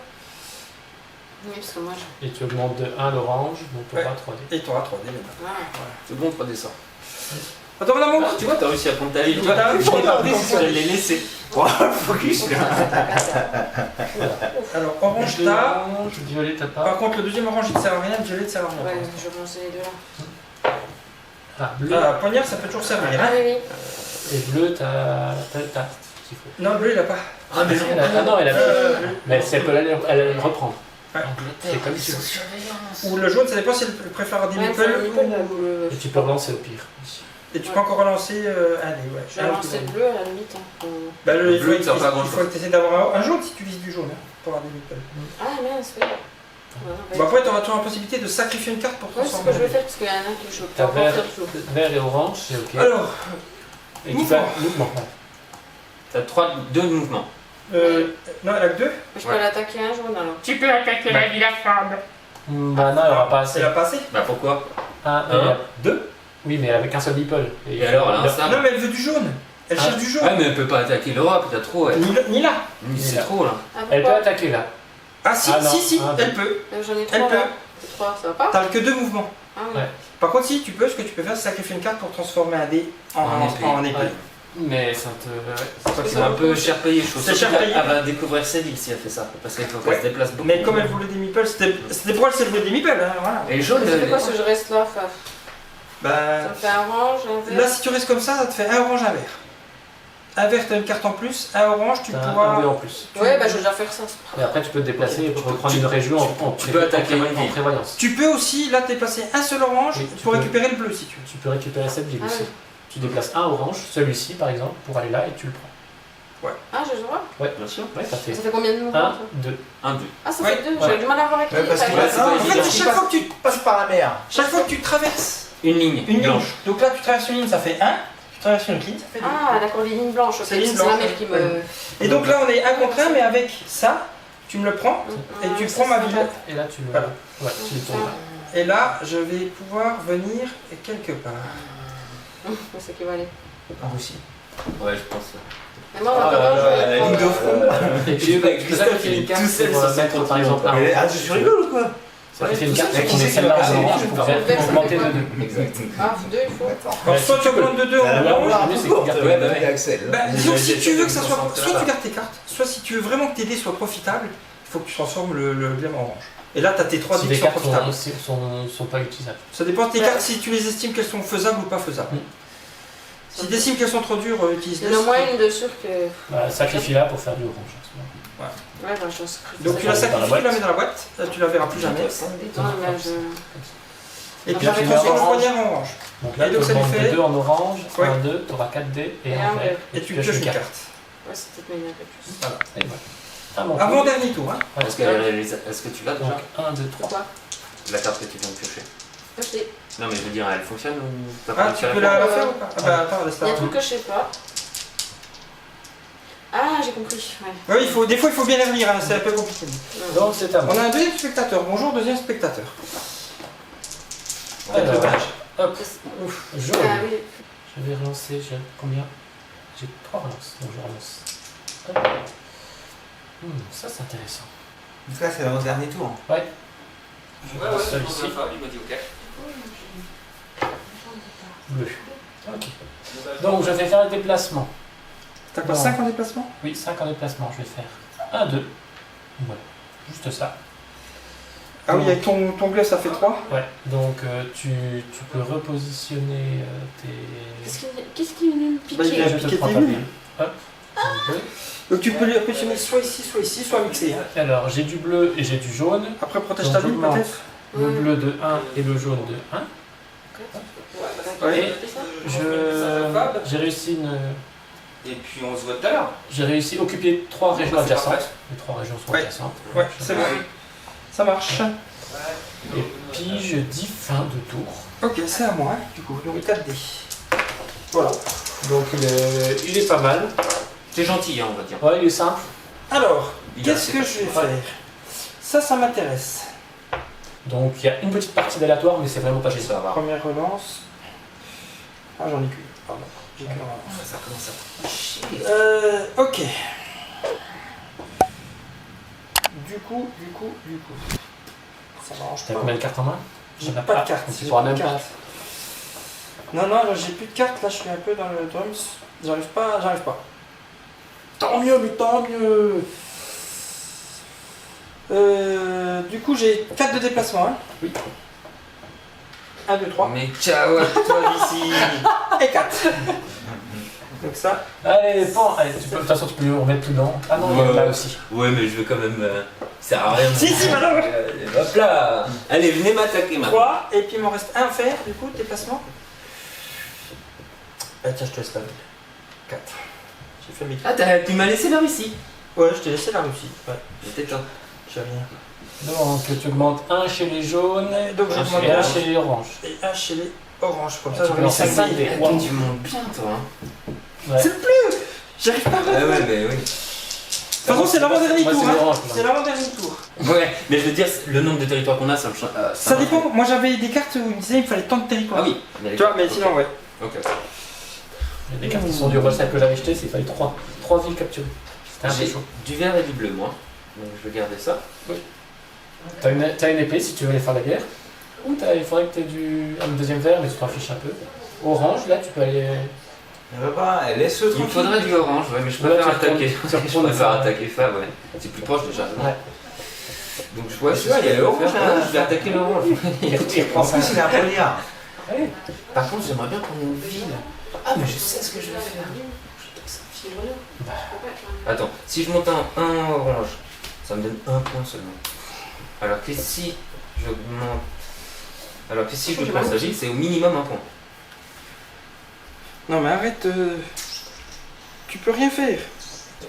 Oui, parce que moi je. Et tu augmentes de 1 l'orange, donc tu auras Ouais. 3D. et tu auras 3 dés maintenant. Voilà. C'est bon 3 dés ça. Attends mon amour, Tu vois t'as réussi à prendre ta ville. Tu vois, t'as réussi à prendre ta ville. Je l'ai laissé. Focus. alors orange Deux t'as, orange, violet t'as pas. par contre le deuxième orange il te sert à rien, le violet te sert à rien. Ouais, je vais lancer les deux là. Ah, bleu. Ah, poignard ça peut toujours servir. Ah Hein. oui, oui. Et bleu t'as ce qu'il faut. Non, le bleu il a pas. Ah mais Ah non, elle a Euh, mais elle peut aller le reprendre. Ouais. C'est comme tu veux. Ou le jaune, ça dépend si elle préfère des Ouais, meeples c'est un meeple, ou... Et tu peux relancer au pire. Et tu peux encore relancer un dé, ouais. Je vais lancer le bleu à la limite. Hein. Bah, Le il faut, bleu, il sert pas à il grand-chose. faut que tu essaies d'avoir un jaune si tu vises du jaune hein, pour avoir des meeples. Ah mince, oui. Bon, après, tu auras toujours la possibilité de sacrifier une carte pour Ouais, c'est ce transformer. que je vais faire parce qu'il y en a un que je peux T'as encore vert, faire le jour. vert et orange, c'est ok. Alors, Et tu mouvement. vas mouvement. Ouais. T'as 2 mouvements. non, elle a que 2. Je peux l'attaquer un jaune alors. Tu peux attaquer la ville à femme. Bah non, il n'y aura pas assez. C'est la passée. Bah pourquoi? Ah, Un. il y a 2. Oui, mais avec un seul meeple. Et alors elle a un Non, sable. mais elle veut du jaune. Elle Ah. cherche du jaune. Ah mais elle peut pas attaquer l'Europe, t'as trop elle. Ni là. C'est là. trop là. Ah, Elle peut pourquoi attaquer là. Ah, si, Ah, non. si, Ah, elle peut. J'en ai Elle 3 peut. là. 3, ça va pas? T'as que 2 mouvements. Ah oui. Ouais. Par contre, si tu peux, ce que tu peux faire, c'est sacrifier une carte pour transformer un dé en épée. Ouais. Mais ça te. Ouais. C'est un peu cher payé, je trouve. C'est cher Surtout payé. qu'elle va découvrir ses villes si elle fait ça. Parce qu'il faut qu'elle Ouais. se déplace beaucoup. Mais comme elle voulait des meeples, c'était pour elle, c'est des meeples. Hein, voilà. Et jaune, C'est quoi si je reste là, Faf? Ça Bah, me fait un orange, un vert. là, si tu restes comme ça te fait un orange, un vert. Un vert, t'as une carte en plus. Un orange, tu T'as pourras. un bleu en plus. Ouais, bah je vais déjà faire ça. Et après, tu peux te déplacer pour peux- prendre tu- une région tu peux attaquer une en ville. prévoyance. Tu peux aussi, là, déplacer un seul orange Oui, tu pour peux. récupérer le bleu si tu veux. Tu peux récupérer cette ville Ah aussi. oui. Tu déplaces un orange, celui-ci par exemple, pour aller là et tu le prends. Ah, j'ai le droit? Bien sûr. Ouais, ça fait Ça fait combien de mouvements? 1, ça 2. 1, 2. Ah, ça Ouais. fait 2. Ouais. J'avais du mal à voir avec Ouais, les parce qu'il détails. a ça. En fait, chaque fois que tu passes par la mer. traverses Une ligne une ligne, blanche. donc là, tu traverses une ligne, ça fait 1. Tu traverses une autre ligne, ça fait 2. Ah, d'accord, les lignes blanches. Ok, C'est les lignes c'est la blanches, mer qui me. ouais. Et donc là, on est 1 contre 1, mais avec ça, tu me le prends. Et tu prends ma ville. Et là, tu le. Voilà. Ouais, tu le tournes là. Et là, je vais pouvoir venir quelque part. C'est qui va aller. En Russie. Ouais, je pense. Mais moi, Ah, maintenant, je vais la ligne de prendre, front. Et puis, avec tu peux Christophe, sacrifier il une est carte tout seul pour sur mettre son par exemple un. Mais, ah, tu rigoles ou quoi? Sacrifier une Ouais, carte tout seul, pour qui mettre c'est celle-là qui en va- orange Ah, pour c'est faire bon. augmenter de 2. Exact. Ah, 2, il faut. Alors, soit tu augmentes de 2 en orange. mieux, c'est que tu gardes Ouais, bah ouais. Axel. Bah, disons que si tu veux que ça soit. Concentré Soit là-bas. tu gardes tes cartes, soit si tu veux vraiment que tes dés soient profitables, il faut que tu transformes le glaive en orange. Et là, tu as tes 3 Si dés les qui sont cartes profitables. sont pas utilisables. Ça dépend de tes Ouais. cartes si tu les estimes qu'elles sont faisables ou pas faisables. Si tu estimes qu'elles sont trop dures, utilise-les. Il y en a moins une de sûr que. Bah, sacrifie-la pour faire du orange. en ce moment. Ouais, bah, je pense que. Donc tu la Ça va dans la sacrifies, tu la boîte. mets dans la boîte, tu la verras plus jamais. Non, mais je. Et puis Ah, tu tu mets mets une orange. poignée en orange. Donc là, Et tu donc, ça lui demandes fait- 2 en orange, Ouais. 1, 2, tu auras 4 dés et Et un un vert. vert. Et tu pioches une carte. Ouais, c'est peut-être meilleur que plus. Et voilà. Ah, bon, Avant dernier tour. Hein. ouais. Est-ce que tu l'as déjà Donc 1, 2, 3. Pourquoi? La carte que tu viens de piocher. Je l'ai. Non mais je veux dire, elle fonctionne ou t'as Ah, pas tu réussi à peux la la faire faire ou pas? Ah bah attends, laisse Il y a la. un truc que je sais pas. Ah, j'ai compris. Ouais. Oui, des fois il faut bien les relire, hein, c'est un peu compliqué. Donc c'est à moi. On a un deuxième spectateur. Bonjour, deuxième spectateur. Alors, le badge. hop, Ah jaune. oui. Je vais relancer, j'ai combien? J'ai 3 relances, donc je relance. Hop. Ça c'est intéressant. Donc là, c'est le dernier tour. Ouais. Ouais, Celui-ci. il m'a dit ok. Bleu. Ok. Donc je vais faire le déplacement. T'as quoi, Non. 5 en déplacement? Oui, 5 en déplacement, je vais faire 1, 2. Voilà, juste ça. Ah oui, avec ton bleu ça fait 3. Ouais, donc tu peux repositionner tes... Qu'est-ce qui vient me Bah, il piquer? a Je te piqué prends tes ta bulles. bulle. Hop, un bleu. Donc tu peux les positionner soit ici, soit mixer. Hein. Alors j'ai du bleu et j'ai du jaune. Après, protège Donc, ta bulle j'augmente peut-être. Le bleu de 1 et le jaune de 1. Ouais. J'ai réussi Et puis on se voit tout à l'heure. J'ai réussi à occuper 3 régions bah, c'est adjacentes. parfait. Les 3 régions sont Ouais. adjacentes. Ouais, c'est bon. Ça marche. Et puis je dis fin de tour. Ok, c'est à moi, du coup. Donc 4 dés. Voilà. Donc il est pas mal. C'est gentil, hein, on va dire. Ouais, il est simple. Alors, Il qu'est-ce a- que je vais faire? Ça m'intéresse. Donc il y a une petite partie d'aléatoire, mais c'est vraiment pas Ça gênant. va. Première relance. Ah, j'en ai qu'une. Pardon. J'ai qu'une relance. Ça commence à chier. Ok. Du coup. Ça m'arrange T'as pas. combien de cartes en main? J'ai J'en ai pas pas. de cartes. Donc, tu j'ai pourras plus de même pas. cartes. Non, là j'ai plus de cartes. Là, je suis un peu dans le drums. J'arrive pas. Tant mieux, mais tant mieux. Du coup, j'ai 4 de déplacement. Hein. Oui. 1, 2, 3. Mais ciao à toi d'ici. Et 4. Donc ça. Allez, bon, allez, de toute façon tu peux le remettre plus lent. Ah non, il y a là aussi. Ouais, mais je veux quand même. Ça sert à rien. Si, madame. Hop là. Allez, venez m'attaquer maintenant. 3. Et puis il m'en reste un à faire, du coup, déplacement. Ah, tiens, je te laisse la ville. 4. J'ai fait mes Ah, tu m'as laissé la Russie. Ouais, je t'ai laissé la Russie. Ouais, J'étais temps. j'ai rien. Donc tu augmentes un chez les jaunes Donc je Ah, demande et un un chez les oranges. et un chez les oranges. Comme Ah, ça, tu j'en peux ai lancer 5 cinq dés. dés. Attends, tu montes bien, toi. Hein. Ouais. C'est le plus. J'arrive pas à Ah voir. ouais, mais oui. De toute façon, c'est l'avant-dernier Moi, tour. c'est Hein. l'orange, C'est l'avant-dernier tour. Ouais, mais je veux dire, le nombre de territoires qu'on a, ça me change. Ça dépend. Moi, j'avais des cartes où il me disait qu'il me fallait tant de territoires. Ah oui. Tu vois, mais sinon, ouais. Ok. Il y a des cartes qui sont dures. Moi, celle que j'avais achetée, c'est qu'il fallait 3 villes capturées. C'était un peu J'ai chaud. du vert et du bleu, moi. Donc je vais garder ça. T'as une épée si tu veux aller faire la guerre. Ou il faudrait que tu aies un deuxième vert, mais tu t'en fiches un peu. Orange, là, tu peux aller. Elle veut pas, elle laisse le Il me tranquille. faudrait du orange, ouais, mais je Ouais, préfère tu retournes- attaquer. tu Je retournes préfère ça. attaquer ça, ouais. C'est plus proche déjà. Ouais. Donc je vois, Tu vois, il y a le orange, là. Je vais attaquer l'orange. Il reprend En ça. plus, il a un poignard. Allez. Par contre, j'aimerais bien prendre une ville. Ah, mais je sais ce que je vais faire. Attends, si je monte un orange, ça me donne un point seulement. Alors que si j'augmente. Alors que si je prends sa ville, c'est au minimum un point. Non, mais arrête. Tu peux rien faire.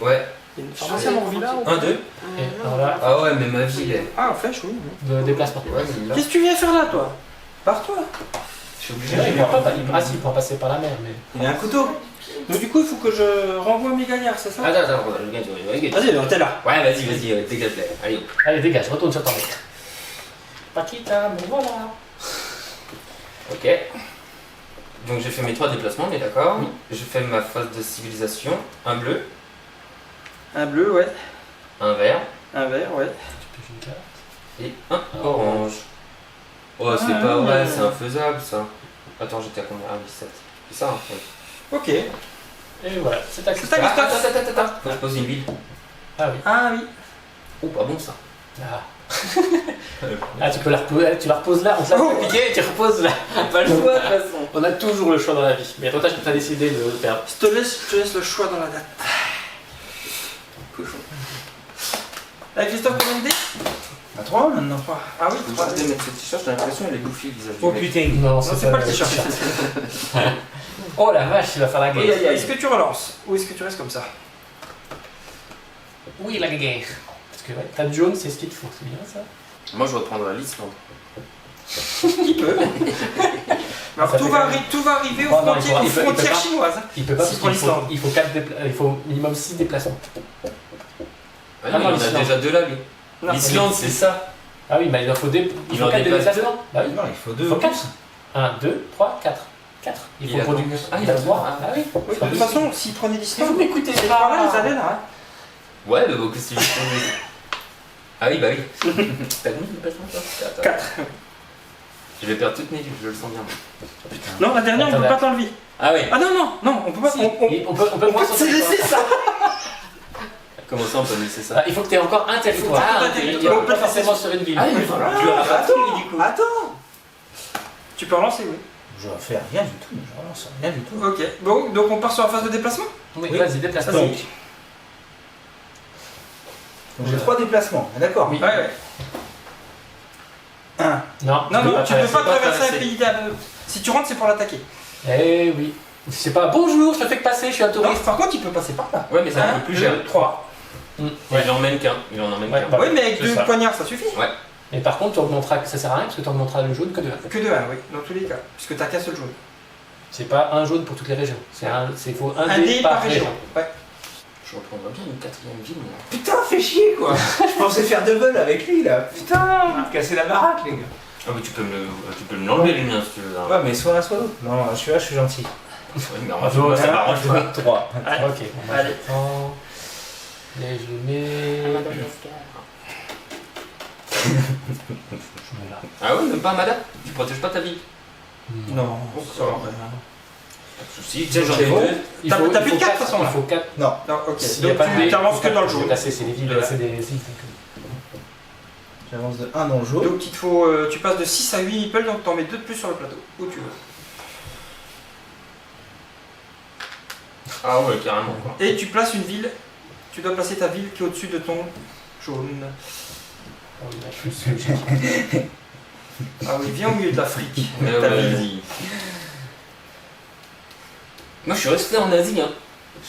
Ouais, Il y a une pharmacie à Morvilla. 1, 2. Et alors là, Ah ouais, mais ma ville est. Ah, flèche, oui. de déplacement. Ouais, mais là, Qu'est-ce que tu viens faire là, toi? Pars-toi. je suis obligé Là, il de pourra pas, il pourra passer par la mer, mais. Il a un couteau. Donc, du coup, il faut que je renvoie mes gaillards, c'est ça? Attends, je gagne, je gagne. Vas-y, t'es là. Ouais, vas-y, dégage-les. Allez, hop. Allez, dégage, retourne sur ton mec. Paquita, me voilà. Ok. Donc j'ai fait mes 3 déplacements, on est d'accord. Je fais ma phase de civilisation. Un bleu, Un bleu, ouais. un vert Un vert, ouais. Tu peux une carte. et un orange. Oh, c'est Ah, pas vrai, mais- c'est infaisable ça. Attends, j'étais à combien? Ah oui, 7. C'est ça, hein, oui. Ok. Et voilà, c'est ta C'est ta carte. carte. Attends. Faut que je pose une ville. Ah oui. Ah oui. Oh, pas bon ça. Ah. Ah, tu peux la reposer, tu la reposes là, on te l'a Oh. piqué et tu reposes là. Pas le choix de toute façon. On a toujours le choix dans la vie. Mais toi, t'as décidé de le perdre. Je te laisse le choix dans la date. Cochon. Avec Christophe, combien de dés? À 3 maintenant. 3. Ah oui, Vous 3 arrêtez de mettre ce t-shirt, j'ai l'impression qu'il est bouffi le visage du Oh mec. putain. Non, c'est pas le t-shirt. Oh la vache, il va faire la guerre. Est-ce que tu relances ou est-ce que tu restes comme ça? Oui, la guerre. Parce que ouais, t'as jaune, c'est ce qu'il te faut, c'est bien ça. Moi je reprendrai l'Islande. Il peut. Alors, Ça tout, fait va quand même- tout va arriver aux Oh, non, il frontières, faut- aux il peut- il peut frontières pas. chinoises. Il peut pas C'est parce pour qu'il faut, l'Islande. il faut minimum 6 déplacements. Ah Ah non, non, il en a l'Islande. déjà 2 là lui. Non, L'Islande c'est ça. Ah oui, mais il en faut des. Il faut en 4 déplace déplacements. Bah oui. Non, il faut Il 2. faut 4. 1, 2, 3, 4. 4. Il Il faut a produire. combien Ah, il a 3. trois. Ah oui. Oui, de toute façon, s'ils prenaient Si l'Islande, vous m'écoutez ces trois-là, ils pas. allaient là. Hein. Ouais, mais bon, qu'est-ce que tu veux. Ah oui, bah oui. T'as combien de déplacements toi 4. Je vais perdre toutes mes vies, je le sens bien. Non, la dernière, on peut Attends, pas t'enlever. Ah oui. Ah non, on peut pas. Si, On on peut peut moins te sur laisser ça. Comment ça on peut laisser ça Ah, il faut que tu aies encore un territoire. Ah, Un un territoire. territoire. On peut Pas le forcément laisser. sur une ville. Ah, mais voilà, tu l'auras pas tout du coup. Attends. Tu peux relancer, oui. Je vais faire rien du tout, je relance rien du tout. Ok. Bon, donc on part sur la phase de déplacement. Oui, Oui. vas-y, déplace-toi. Vas-y. Donc j'ai 3 déplacements, d'accord. Oui. Ouais. 1. Non, Non, tu peux pas traverser. traverser un pays. Si tu rentres, c'est pour l'attaquer. Eh oui. C'est pas bonjour, je te fais que passer, je suis un Non, touriste. par contre, il peut passer par là. Ouais, mais ça 1, coûte plus cher. 2, 3. Il en emmène qu'un. Il en emmène Ouais, qu'un. bah, Oui, mais avec c'est 2 ça. poignards, ça suffit. Et par contre, tu augmenteras, ça sert à rien parce que tu augmenteras le jaune que de 1. Que de 1, oui, dans tous les cas. Puisque t'as qu'un seul jaune. C'est pas un jaune pour toutes les régions. C'est faut un Un dé dé par par région. région. Ouais. Je reprendrai bien une 4ème ville. moi. Putain, fais chier quoi. Je pensais faire double avec lui là. Putain, casser la baraque les gars. Ah, mais tu peux me l'enlever les miens si tu veux. hein. Ouais, mais soit l'un soit l'autre. Non, je suis là, je suis gentil. Ouais, mais moi, ça m'arrange pas. 3. Allez. Ok, bon, bah, Allez. j'attends. Déjeuner. Je mets là. Ah ouais, même pas Amada. Tu protèges pas ta ville. Non, ça va. Pas de soucis. Tu sais, j'en ai C'est bon. 2. Il T'as faut, plus il faut de quatre, de quatre, toute façon, il là. faut 4. Non. Non, ok. S'il n'y a Donc pas de dé, tu avances que dans le faut jaune. passer, c'est des villes, Voilà. c'est des îles. J'avance de 1 dans le jaune. Donc il te faut, tu passes de 6 à 8 meeples, donc t'en mets 2 de plus sur le plateau, où tu veux. Ah ouais, carrément quoi. Et tu places une ville, tu dois placer ta ville qui est au-dessus de ton jaune. Oh, il a plus ce que Ah oui, viens au milieu de l'Afrique. Ouais, Ta ouais, ville. vas-y. Moi je suis resté en Asie hein.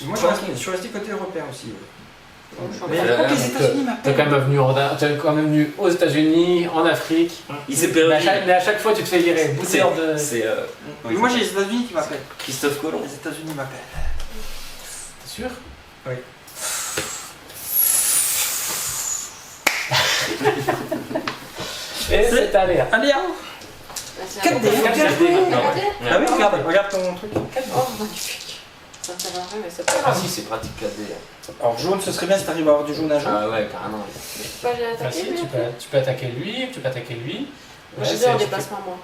Moi je suis resté côté européen aussi. Ouais. Mais Ouais, pas que les donc, États-Unis T'es m'appellent. t'es quand même venu aux États-Unis, en Afrique. Il s'est Mais perdu. à chaque fois, tu te fais virer. Bousseur de. C'est Mais moi j'ai les États-Unis qui m'appellent. Christophe Colomb. Les États-Unis m'appellent. T'es sûr? Oui. Et c'est allé. Allez, ah, Quatre dés. Quatre dés. ah oui, regarde ton truc. Oh, magnifique. Ça me fait marrer, mais c'est pas Ah grave. si, c'est pratique 4D. Alors jaune, ce serait bien si t'arrives à avoir du jaune à jaune. Ah ouais, carrément. Je peux pas les Ah si, attaquer, lui, après tu peux attaquer lui, tu peux attaquer lui. Moi, Ouais, j'ai c'est- dit en tu déplacement, moi.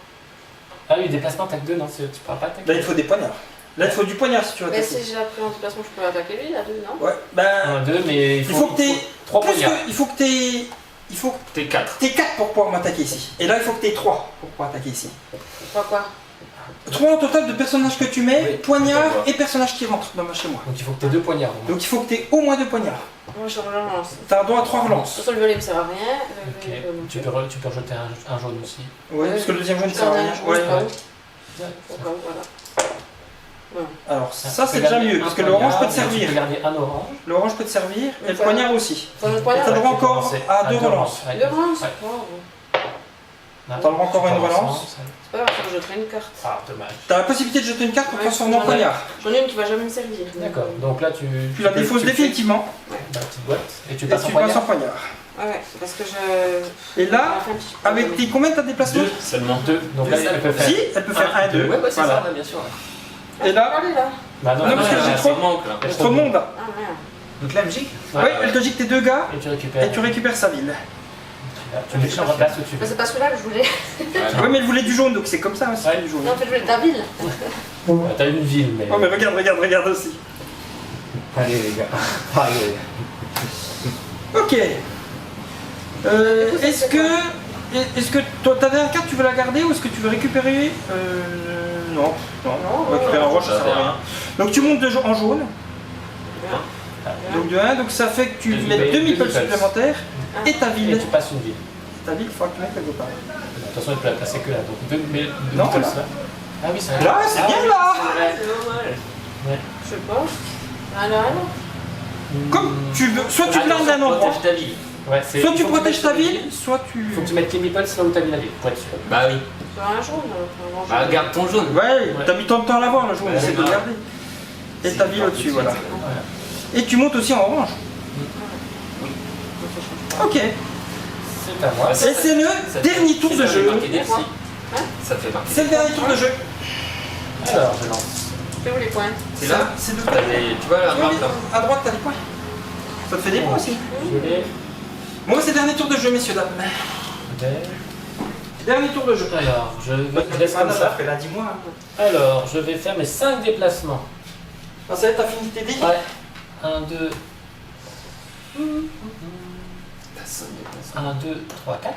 Ah oui, déplacement, t'as que 2, non, tu pourras pas attaquer. Là il faut des poignards. Là il faut du poignard si tu veux Mais attaquer. si j'ai appris en déplacement, je peux l'attaquer lui, la 2, non Ouais, ben 1, 2, mais il faut que t'aies 3 plus poignards. que- il faut que t'aies. Il faut que T'es 4. t'aies 4 pour pouvoir m'attaquer ici. Et là il faut que t'aies 3 pour pouvoir attaquer ici. Pourquoi 3 en total de personnages que tu mets, Oui, poignards d'accord. et personnages qui rentrent dans chez moi. Donc il faut que t'aies 2 poignards. au moins. Donc il faut que t'aies au moins 2 poignards. Moi, je relance. T'as un droit à 3 De relances. toute façon, le violet me sert à rien. Ok. Le violet, Tu peux rejeter un jaune aussi. Ouais, parce que le deuxième jaune je ça sert à rien. ouais, Ouais. Au cas où, voilà. Alors Tu ça peux c'est déjà garder mieux, un parce que poignard, l'orange peut te Tu servir. peux garder un orange. L'orange peut te servir, et le Voilà. poignard aussi. Dans le T'as poignard, le droit tu peux encore lancer à 2 deux relances. Ouais. deux relances. Ouais. Oh, Ah, T'as le droit encore à une tu peux relance. ensemble, ça- c'est pas grave, faut que je traîne une carte. Ah, dommage. T'as la possibilité de jeter une carte pour Ouais, transformer en ouais. poignard. J'en ai une qui va jamais me servir. D'accord, donc là tu. Tu la défausses définitivement, La petite boîte et tu et passes en tu passes en poignard. poignard. Ouais, parce que je. Et là, on a fait un petit- avec tes combien t'as de déplacements 2 seulement. 2, donc là Deux, elle peut faire. Si, elle peut faire 1 et 2. Ouais, ouais, c'est Voilà. ça, là, bien sûr. Et là, Allez, là. Bah Non, parce que j'ai ça trop- manque là. il y a trop de monde. Ah, merde. Donc la musique Ouais, Oui, elle te dit que t'es 2 gars, Et tu récupères. et tu récupères sa ville. Tu mets sur la place où tu Mais veux. c'est pas celui-là que je voulais. Oui, mais elle voulait du jaune, donc c'est comme ça aussi, Ouais. du jaune. Non, en fait, je voulais ta ville. T'as une ville, mais. Oh, mais regarde aussi. Allez les gars. Allez. Ok. Est-ce que toi, ta dernière carte, tu veux la garder ou est-ce que tu veux récupérer Non, on va récupérer en roche, ça sert à rien. Donc tu montes en jaune. Donc de 1, donc ça fait que tu mets 2 meeples supplémentaires et ta Et ville. tu passes une ville. Ta ville, il faudra que tu mettes quelque part. De toute façon, il peut la placer que là. Donc deux Non, meeples, là. là. Ah oui, c'est vrai. Là, c'est bien là. C'est normal. Je sais pas. Alors, Comme tu veux, soit tu blindes un endroit, Protège ta ville. Ouais, soit tu protèges ta ville, soit tu... Il faut que tu mettes les meeples là où ta ville est, pour être sûr. Bah oui. sur un jaune. Enfin, Bah garde ton jaune. Ouais, t'as mis tant de temps à l'avoir le jaune, Ouais, essaie de le ouais. garder. Et ta ville au-dessus, voilà. Et tu montes aussi en orange. Ok. Et C'est à moi. c'est le dernier tour de jeu. Ça fait partie. C'est le dernier tour de jeu. Alors, je lance. C'est où les points? C'est là. C'est de T'as des- Tu vois la Tu vois, marque là. à droite, t'as les points. Ça te fait des points aussi. Je l'ai. Bon, c'est le dernier tour de jeu, messieurs, dames. Vert. Dernier tour de jeu. Alors, je laisse comme ça. fait lundi mois. Alors, je vais faire mes 5 déplacements. Ça va être ta fin de tes dés. Ouais. 1, 2, T'as 5 déplacements. 1, 2, 3, 4.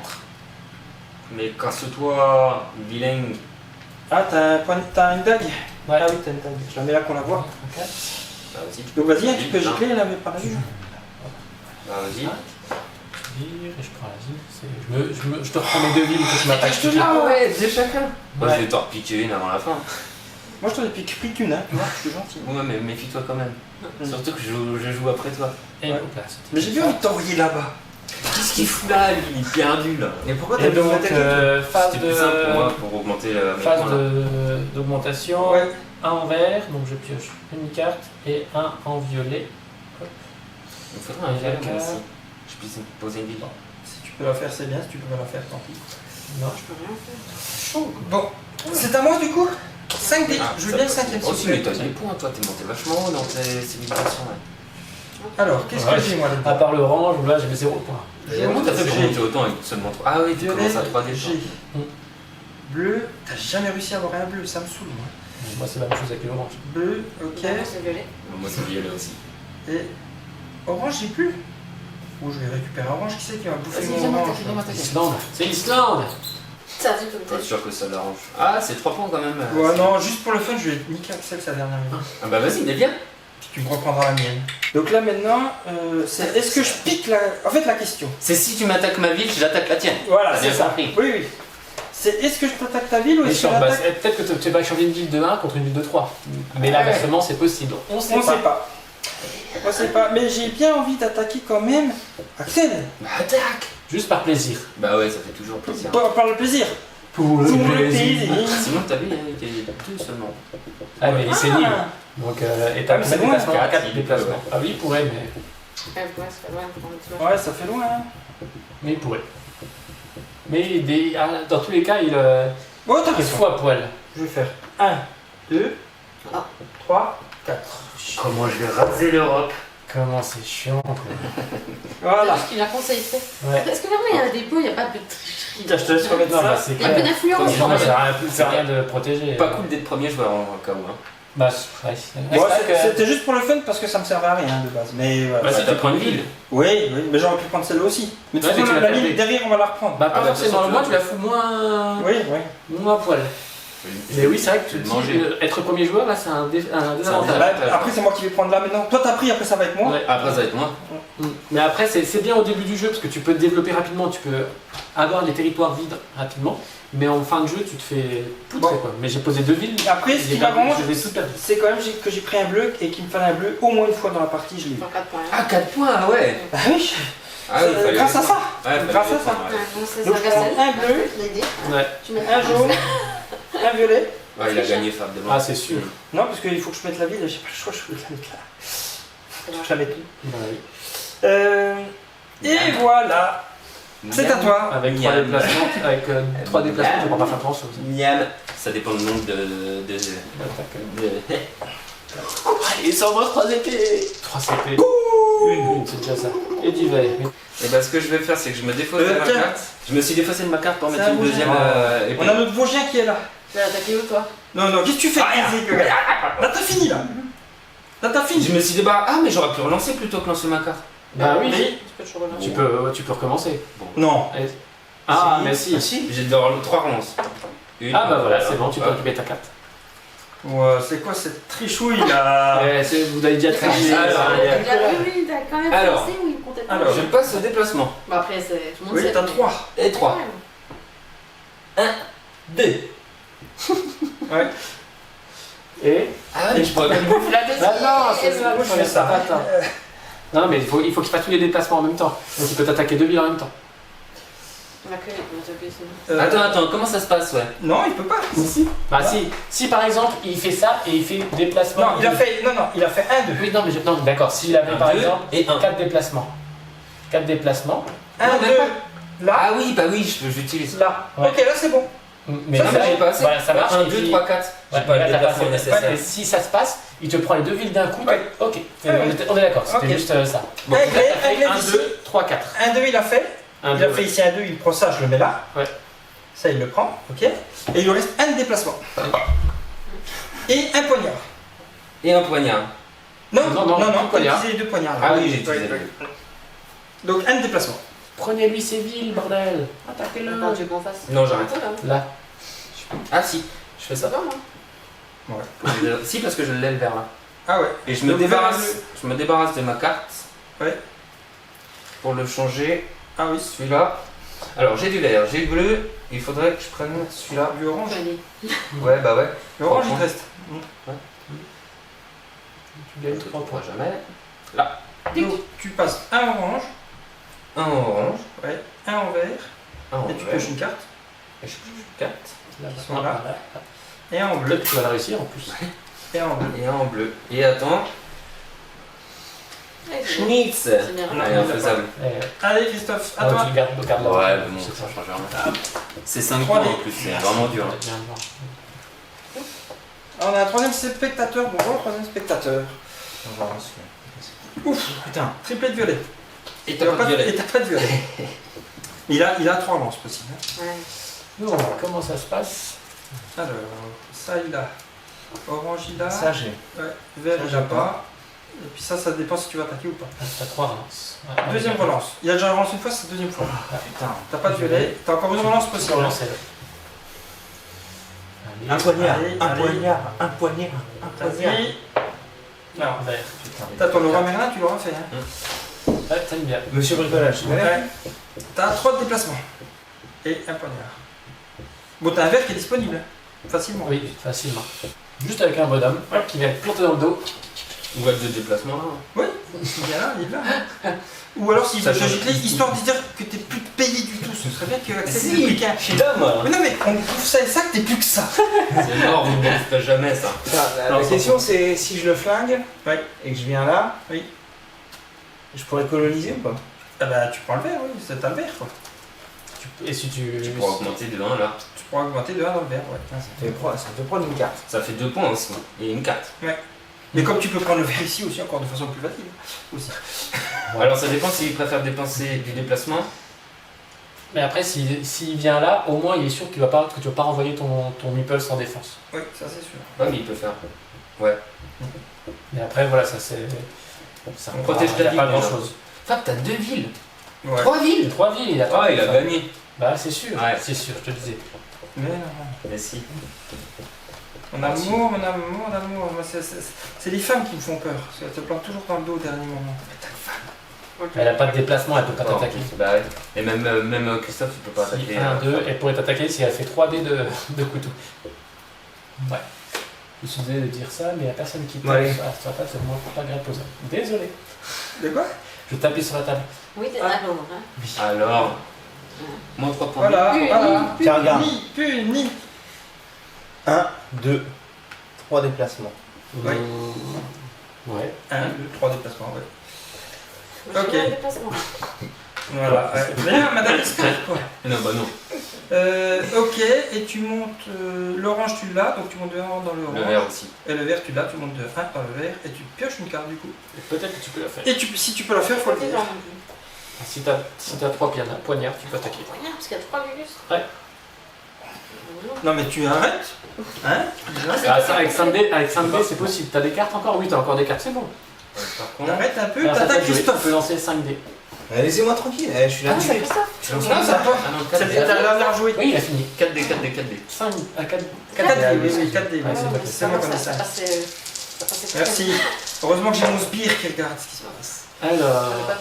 Mais casse-toi, vilain. Ah, t'as une dague. Ouais. Ah oui, t'as une dague. Je la mets là qu'on la voit. 4. Bah vas-y. Donc vas-y, hein, tu peux gicler, elle avait pas la vue. Bah vas-y. Je vire et je prends la ville. Je te reprends mes 2 villes que tu m'attaques. Je te la- Ah ouais, deux chacun. Moi Ouais. je vais t'en repiquer une avant la fin. Moi, je t'en ai pris qu'une, hein. Tu vois, je suis gentil. Ouais, mais méfie-toi quand même. Mm. Surtout que je joue après toi. Et Ouais. hop là, c'était Mais j'ai bien envie de t'envoyer là-bas. Qu'est-ce qu'il fout là, lui? Il est perdu là. Mais pourquoi Et donc, phase C'était plus simple pour moi de pour augmenter mes phase points, là. d'augmentation. Ouais. Un en vert, donc je pioche une carte et un en violet. Il me faudrait un violet moi aussi. Je puisse me poser une ville. Si tu peux la faire, c'est bien. Si tu peux pas la faire, tant pis. Non, Je peux rien faire. Chaud. Bon, c'est à moi du coup. 5 dés. Je veux bien le 5ème Oh, si, mais s'il te t'as plaît. des points, toi, t'es monté vachement haut dans tes civilisations. Ouais. Alors, qu'est-ce que Ouais. j'ai moi à là-dedans? part l'orange, où là j'avais 0 points. Comment t'as fait pour J'ai monter autant avec seulement 3? Ah oui, tu violet, commences à 3D. j'ai bleu. T'as jamais réussi à avoir un bleu, ça me saoule moi. Moi, c'est la même chose avec l'orange. Bleu, ok. Moi, c'est violet. Moi, c'est violet aussi. Et orange, j'ai plus. Ou je vais récupérer orange. Qui c'est qui va bouffer Vas-y, mon viens orange m'attaquer, viens m'attaquer. L'Islande. C'est l'Islande. Ça a dit comme Pas t'as sûr que ça l'arrange. Ah, c'est 3 points quand même. Ouais, non, juste pour le fun, je vais niquer Axel sa dernière minute. Ah bah vas-y, mais viens. Puis tu me reprendras la mienne. Donc là maintenant, c'est est-ce que je pique la. En fait, la question. C'est si tu m'attaques ma ville, j'attaque la tienne. Voilà, T'as c'est bien ça. compris. Oui, oui. C'est est-ce que je t'attaque ta ville ou est-ce que je Méchant, bah, l'attaque. peut-être que tu vas changer une ville de 1 contre une ville de 3. Mais Ah ouais. l'inversement, c'est possible. On sait On pas. sait pas. On sait pas. Mais j'ai bien envie d'attaquer quand même Axel. Bah attaque. Juste par plaisir. Bah ouais, ça fait toujours plaisir. Par le plaisir. Pour Pour le plaisir. Sinon, t'as vu, il y a 2 seulement. Ah, mais c'est nul. Donc, et t'as Ah, mais c'est combien de loin, déplacements? quatre, 4 il déplacements. peut, Ah oui, il pourrait, mais. Ouais, c'est pas loin pour le tueur. Ouais, ça fait loin. Hein. Mais il pourrait. Mais dans tous les cas, il Bon, t'as il raison. faut à poil. Je vais faire 1, 2, Ah. 3, 4. Comment je vais raser l'Europe? Comment c'est chiant, quoi. Voilà. Parce qu'il a conseillé de faire. Ouais. Est-ce que vraiment il y a des pots, il n'y a pas de tricherie? Je te laisse remettre Non, bah, ça. c'est Il y a un peu clair. d'influence Comme quand Non, même. ça sert à rien de protéger. Pas cool d'être premier joueur en cas où. Hein. Bah, ouais. Bon, Ouais, c'est que- c'était juste pour le fun parce que ça me servait à rien de base. Mais voilà. Bah, Bah, si t'as tu prends une pris ville. Oui, oui, mais j'aurais pu prendre celle-là aussi. Mais de Ouais, toute mais façon, tu la l'as ligne perdu. derrière, on va la reprendre. Bah, pas Ah, bah, forcément. de toute Moi, façon, tu la fous moins. Oui, oui. Moins à poil. Mais oui, c'est vrai que Je vais tu le manger. être premier joueur, là, c'est un désavantage. Bah, après, c'est moi qui vais prendre là maintenant. Toi, t'as pris, après, ça va être moi. Ouais. Après, ça va être moi. Mais après, c'est bien au début du jeu parce que tu peux te développer rapidement, tu peux avoir les territoires vides rapidement. Mais en fin de jeu, tu te fais poutrer, Bon. quoi. Mais j'ai posé 2 villes. Après, ce qui m'arrange, je vais tout perdu. c'est quand même que j'ai pris un bleu et qu'il me fallait un bleu au moins une fois dans la partie, je l'ai eu. Pour 4 points. Ah, 4 points, ah ouais. Bah oui, Ah oui, fallait grâce à les ça. prendre. Ouais, fallait Grâce à les ça. prendre, ouais. Ouais, bon, c'est Donc, ça, je prends Gassel. un bleu. L'idée. Ouais. Tu mets un jaune, un violet. Ouais, il a gagné faiblement. Ah, c'est sûr. Non, parce qu'il faut que je mette la ville, j'ai pas le choix, je peux la mettre là. Je la mets tout. Bah oui. Et voilà, c'est à toi. Avec 3 Miam. déplacements, avec 3 déplacements, tu ne pourras pas faire grand chose. Miam. Ça dépend du nombre de... Allez, sans moi 3 épées. 3 CP. Une, c'est déjà ça. Et du vert. Et bah, ce que je vais faire, c'est que je me défausse de ma tiens. carte. Je me suis défaussé de ma carte pour C'est mettre un une rouge. deuxième épée. On a notre Vosgien qui est là. Tu vas attaquer où toi? Non, non, qu'est-ce que tu fais Isaac, le gars Là, t'as fini là. Là, t'as Je fini. me suis dit, bah, ah, mais j'aurais pu relancer plutôt que lancer ma carte. Bah oui, Oui. tu peux recommencer. Non. Ah, Si. mais si. Ah si. J'ai dans 3 relances. Ah bah voilà, c'est bon, tu peux Hop. récupérer ta carte. Ouais, c'est quoi cette trichouille là? Vous avez déjà triché. Alors, Oui, t'as quand même Alors. forcé ou il comptait pas. Alors. Je passe au déplacement. Bon, après, c'est tout le monde Oui, sait, t'as mais- 3. Et 3. 2. Ouais. Et Ah ouais, mais je pourrais même bouffer la deuxième. Ah non, c'est ça, Moi, je fais ça. Non, mais il faut qu'il fasse tous les déplacements en même temps. Donc il peut t'attaquer 2 villes en même temps. On va que on va taper, c'est bon. Attends, comment ça se passe, ouais? Non, il peut pas. Bah si par exemple il fait ça et il fait déplacement. Non, il a fait 1, 2. Oui, non, mais non, d'accord. S'il avait par 2 exemple et 1. 4 déplacements. 4 déplacements. 1, Non, 2, même là, Ah oui, bah oui, j'utilise. là. Ouais. Ok, là c'est bon. Mais Non, mais j'ai pas assez. voilà, ça marche. 1, et 2, puis- 3, 4. J'ai Ouais, pas là, le t'as déplacement fait- nécessaire. Et si ça se passe, il te prend les 2 villes d'un coup. Ouais. Ok, Ouais. on est d'accord, c'était Ok. juste ça. Bon, Réglé 1, d'ici. 2, 3, 4. 1, 2, il a fait. 1, Il a fait ici 1, 2, il prend ça, je le mets là. Ouais. Ça, il le prend, ok. Et il lui reste un de déplacement. Et un poignard. Et un poignard. Non, Non, deux poignards. utilisé les 2 poignards. Ah oui, j'ai Ouais, utilisé. ouais. Donc un de déplacement. Prenez-lui ses villes, bordel. Attaquez-le. Attends, tu veux qu'on fasse. Non, j'arrête. Là. Ah si, je fais ça pas moi. Ouais. Si, parce que je l'ai le vert là. Ah ouais. Et je me Donc, débarrasse de ma carte. Ouais. Pour le changer. Ah oui. Celui-là. Alors j'ai du vert, j'ai du bleu. Il faudrait que je prenne celui-là. Du orange. Allez. Ouais, bah ouais. Le orange, il te reste. Tu gagnes 3 On points. pourra jamais. Donc tu passes un orange, Un orange. ouais, un en vert, Un en et tu vert. pioches une carte, Et je pioche 4. Qui sont là. et un en bleu, Peut-être que tu vas la réussir en plus. et un en bleu. Et un en bleu. Et attends. Allez, c'est bon. Schnitz. C'est bien. Allez, infaisable. Allez Christophe, à Ah, toi. tu le gardes le carte là. Ouais, mais bon, C'est ça ça. change rien. C'est 5 3D. points en plus, c'est vraiment dur. Viens le voir. On a un troisième spectateur, bonjour troisième spectateur. On va voir celui-là. Ouf, Putain. triplé de violet. Et T'as pas de violet. il a 3 lances possibles. hein. Ouais. Non, comment ça se passe? Alors, ça il a. Orange il a. Ça, j'ai. Ouais, vert ça, il a j'ai pas. Et puis ça dépend si tu vas attaquer ou pas. Ah, t'as 3 relances. Ouais, Deuxième ouais. relance. Il a déjà relancé une fois, c'est la deuxième fois. Putain. T'as pas de violet, t'as encore une relance Tu peux possible. relancer là. Un poignard. Allez, Un allez. poignard. Un poignard. Un poignard. Vas-y. Non. Vert. Putain. T'as ton Leroy Merlin, tu l'auras fait. Hein. Ouais, t'aimes bien. Monsieur Bricolage, tu connais? Ouais. T'as 3 de déplacement. Et un poignard. Bon, t'as un vert qui est disponible. Facilement. Oui, facilement. Juste avec un bonhomme qui vient te planter dans le dos. Ou avec 2 déplacements là. Il vient là, il est là. Ou alors s'il Ça veut te change. gicler, histoire de dire que t'es plus payé du tout. Ce serait bien que Axel Si. ait plus qu'un. Je suis là moi. Mais non, mais on trouve ça et ça que t'es plus que ça. C'est mort, vous ne faites jamais ça. La question, c'est si je le flingue Ouais. et que je viens là, Oui. je pourrais coloniser ou pas? Ah bah, tu prends le vert, oui, c'est un vert quoi. Et si tu. Tu pourras augmenter de 1 là. Tu pourras augmenter de 1 dans le vert, ouais. Putain, ça me fait prendre une carte. Ça fait 2 points aussi. Et une carte. Mais comme tu peux prendre le vert ici aussi, encore de façon plus facile. Aussi. Alors ça dépend s'il préfère dépenser du déplacement. Mais après, s'il vient là, au moins il est sûr que tu vas pas renvoyer ton meeple sans défense. Oui, ça c'est sûr. Ouais, mais il peut faire. Mais après, voilà, ça c'est. Ça On protège ta il y a ville, pas déjà. grand chose. Fab, t'as 2 villes. Ouais. 3 villes. 3 villes, il a pas. Ah, il a gagné. Bah, c'est sûr, Ouais. c'est sûr, je te le disais. Mais non. Mais si. Mon amour, mon amour, mon amour. Moi, c'est les femmes qui me font peur. Parce qu'elles te plantent toujours dans le dos au dernier moment. Elle a pas de déplacement, elle peut pas Non, t'attaquer. Bah ouais. Et même Christophe, il peut pas Si attaquer. 1, 2, elle pourrait t'attaquer si elle fait 3 dés de couteau. Ouais. Je me suis désolé de dire ça, mais la personne qui tape Ouais. sur la table, c'est moi, pas grave posé. Désolé. De quoi? Je tapais sur la table. Oui, t'es Ah. d'accord. Hein. Alors. Moins 3 points. Voilà, Puni, voilà. Tiens, regarde. Puni. 1, 2, 3 déplacements. Ouais. Ouais. 1, 2, 3 déplacements, ouais. Moi, je Ok. fais un déplacement. Voilà. Bien, madame expert, quoi. Non, bah non. Ok, et tu montes. L'orange, tu l'as, donc tu montes de 1 dans le Le orange. vert aussi. Et le vert, tu l'as, tu montes de 1 dans le vert, et tu pioches une carte du coup. Peut-être que tu peux la faire. Et si tu peux la faire, faut le Côté dire. blanc non plus. Si t'as 3 poignards, tu peux attaquer. Regarde, parce qu'il y a 3 virus. Ouais. Non, mais tu arrêtes. Hein? Ah, ça, avec 5 dés, c'est possible. T'as des cartes encore? Oui, t'as encore des cartes, c'est bon. Par On contre, arrête un peu, Alors, ça t'attaques peut jouer. Tu Christophe. peux lancer 5 dés. Laissez-moi tranquille, je suis là. Ah, c'est Christophe. tu lances Non, comme ça ça. va. Ah non, 4 C'est dés. la dernière jouée. Oui, il a fini. 4 dés, 4 dés, 4 dés. 5 à 4. 4 dés, oui, 4 dés. Ouais, c'est pas C'est moi qui ai Ça ça. passait. Merci. Heureusement que j'ai mon sbire qui regarde ce qui se passe. Alors, J'en ai pas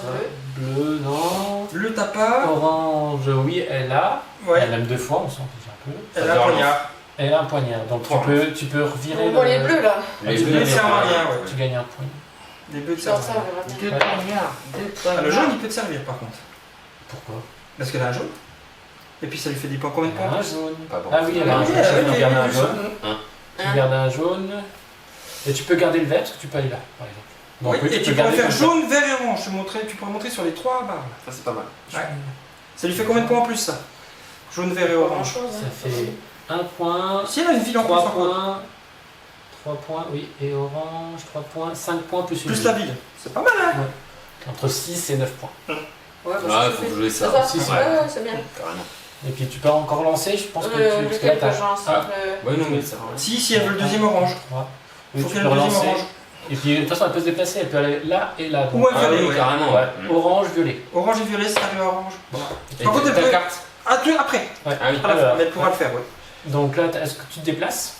de bleu, non. Bleu, t'as pas. Orange, oui, elle a. Ouais. Elle aime 2 fois, on s'en fiche un peu. Elle a un poignard. Elle a un poignard, donc Trois. tu peux revirer Bon, les bleus là. Les tu bleus, gagnes ça sert à rien, ouais. Tu gagnes un point. Des bleus de Dans ça, servir. on verra bien. 2 Ouais. poignards. 2 Ah, poignards. le jaune, il peut te servir par contre. Pourquoi Parce qu'elle a un jaune. Et puis ça lui fait des points. Combien de Elle a points un jaune. Pas bon. Ah oui, elle a un Oui, jaune. elle Donc a garde un un jaune. Tu Hein. gardes un jaune. Et tu peux garder le vert parce que tu peux aller là, par exemple. Donc, Oui, et tu pourrais garder faire comme ça. jaune, vert et orange. Tu pourrais montrer sur les 3 barres. Ça, c'est pas mal. Ouais. Ça lui fait combien de points en plus ça? Jaune, vert et Pas orange. grand-chose. Ça fait 1 point, Si elle a une ville en plus 3 encore. points, 3 points, oui, et orange, 3 points, 5 points plus une Plus ville. la ville. C'est pas mal hein. Entre 6 et 9 points. Ouais, Ah, ça faut fait- jouer ça. C'est ça. Si, si. Ouais, ouais, c'est bien. Carrément. Et puis tu peux encore lancer, je pense que tu... parce que là, Lequel t'as- que j'en sais Ah. Ouais, non, mais ça va. Si elle veut le deuxième orange. 3. Oui, Faut tu qu'elle peux ait le deuxième relancer. orange. Et puis de toute façon, elle peut se déplacer, elle peut aller là et là. Donc, Ouais, Ah violet, oui, ouais. carrément. ouais. Mm. Orange, violet. Orange et violet, c'est arrivé à orange. Et Par contre, elle ta peut- carte. Ah, tu après. Ouais. Ah oui. À la fin, Alors, mais elle pourra le faire, ouais. donc là, est-ce que tu te déplaces?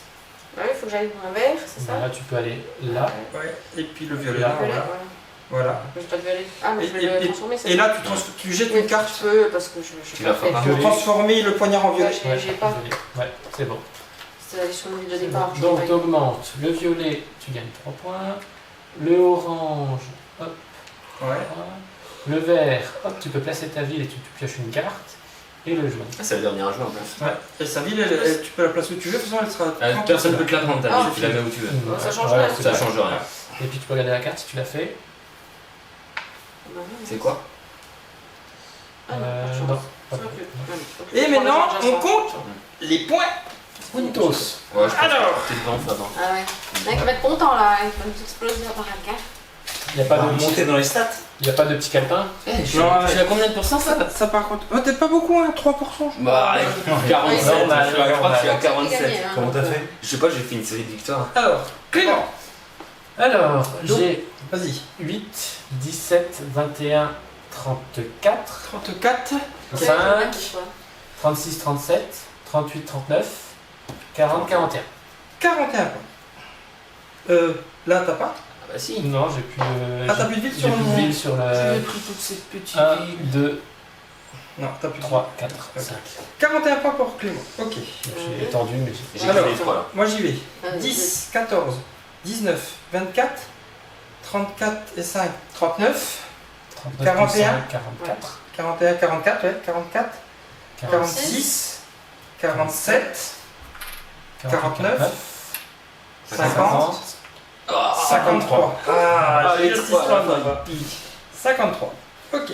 Ouais, il faut que j'aille dans un vert, c'est ça? Là, tu peux aller là. Ouais. Et puis le violet. Là, Violet, Voilà. voilà. Voilà. Mais j'ai pas de violet. Ah, mais je vais Et- le transformer, ça. Et là, tu jettes Oui, une carte Je peux, parce que je Tu la feras pas. pour transformer le poignard en violet. Ouais, j'ai pas. Violet. Ouais, c'est bon. C'était la sur le de départ. je Donc l'ai tu pas eu. augmentes le violet, tu gagnes 3 points. Le orange, hop, Ouais. 3. Le vert, hop, tu peux placer ta ville et tu pioches une carte. Et le jaune. Ah, c'est le dernier à jouer en plus. Ouais. Et sa ville, tu peux la placer où tu veux, de toute façon, elle sera. Ah, personne ne peut te la prendre, ta Ah, ville, tu la mets où tu veux. Bon, ça change Ouais, rien. c'est Ça ça. change rien. Et puis tu peux regarder la carte si tu l'as fait. C'est quoi? Ah non, pas de chance. Non. Ça va plus. Ouais, Et donc, maintenant, je prends on compte les points. Puntos. Ouais, je pense Alors. que t'es devant, Fabien. Ah ouais. Le mec va être content là, il va nous exploser la baraque. Hein. Il n'y a, pas On va de monter dans les stats. il y a pas de petit calepin. Eh, je suis Non, je suis à combien de pourcents ça? Ça par contre. Oh, t'es pas beaucoup, hein, 3%. Bah, 47. Normal, Je crois que je suis à Gagné, 47. hein, Comment donc, t'as fait? Je sais pas, j'ai fait une série de victoires. Alors, Clément. Alors, Donc- j'ai Vas-y. 8, 17, 21, 34, 34. 5, 36, 37, 38, 39, 40, 41. 41 points. Là, t'as pas. Ah bah si. Non, j'ai plus de... Ah, t'as plus de ville j'ai sur plus de le. ville sur J'ai le... pris toutes ces petites 1, villes. 2, Non, t'as plus de 3, 4, Ok. 5. 41 points pour Clément. Ok. J'ai étendu, mais J'ai Alors. pris les 3 là. Moi, j'y vais. Vas-y, 10, 14, 19, 24, 34 et 5, 39, 39, 41, 44, 41, 44, ouais, 44, 46, 47, 49, 50, 53. Ah, j'ai les cette trois, histoire, là, ça va. 53. Ok.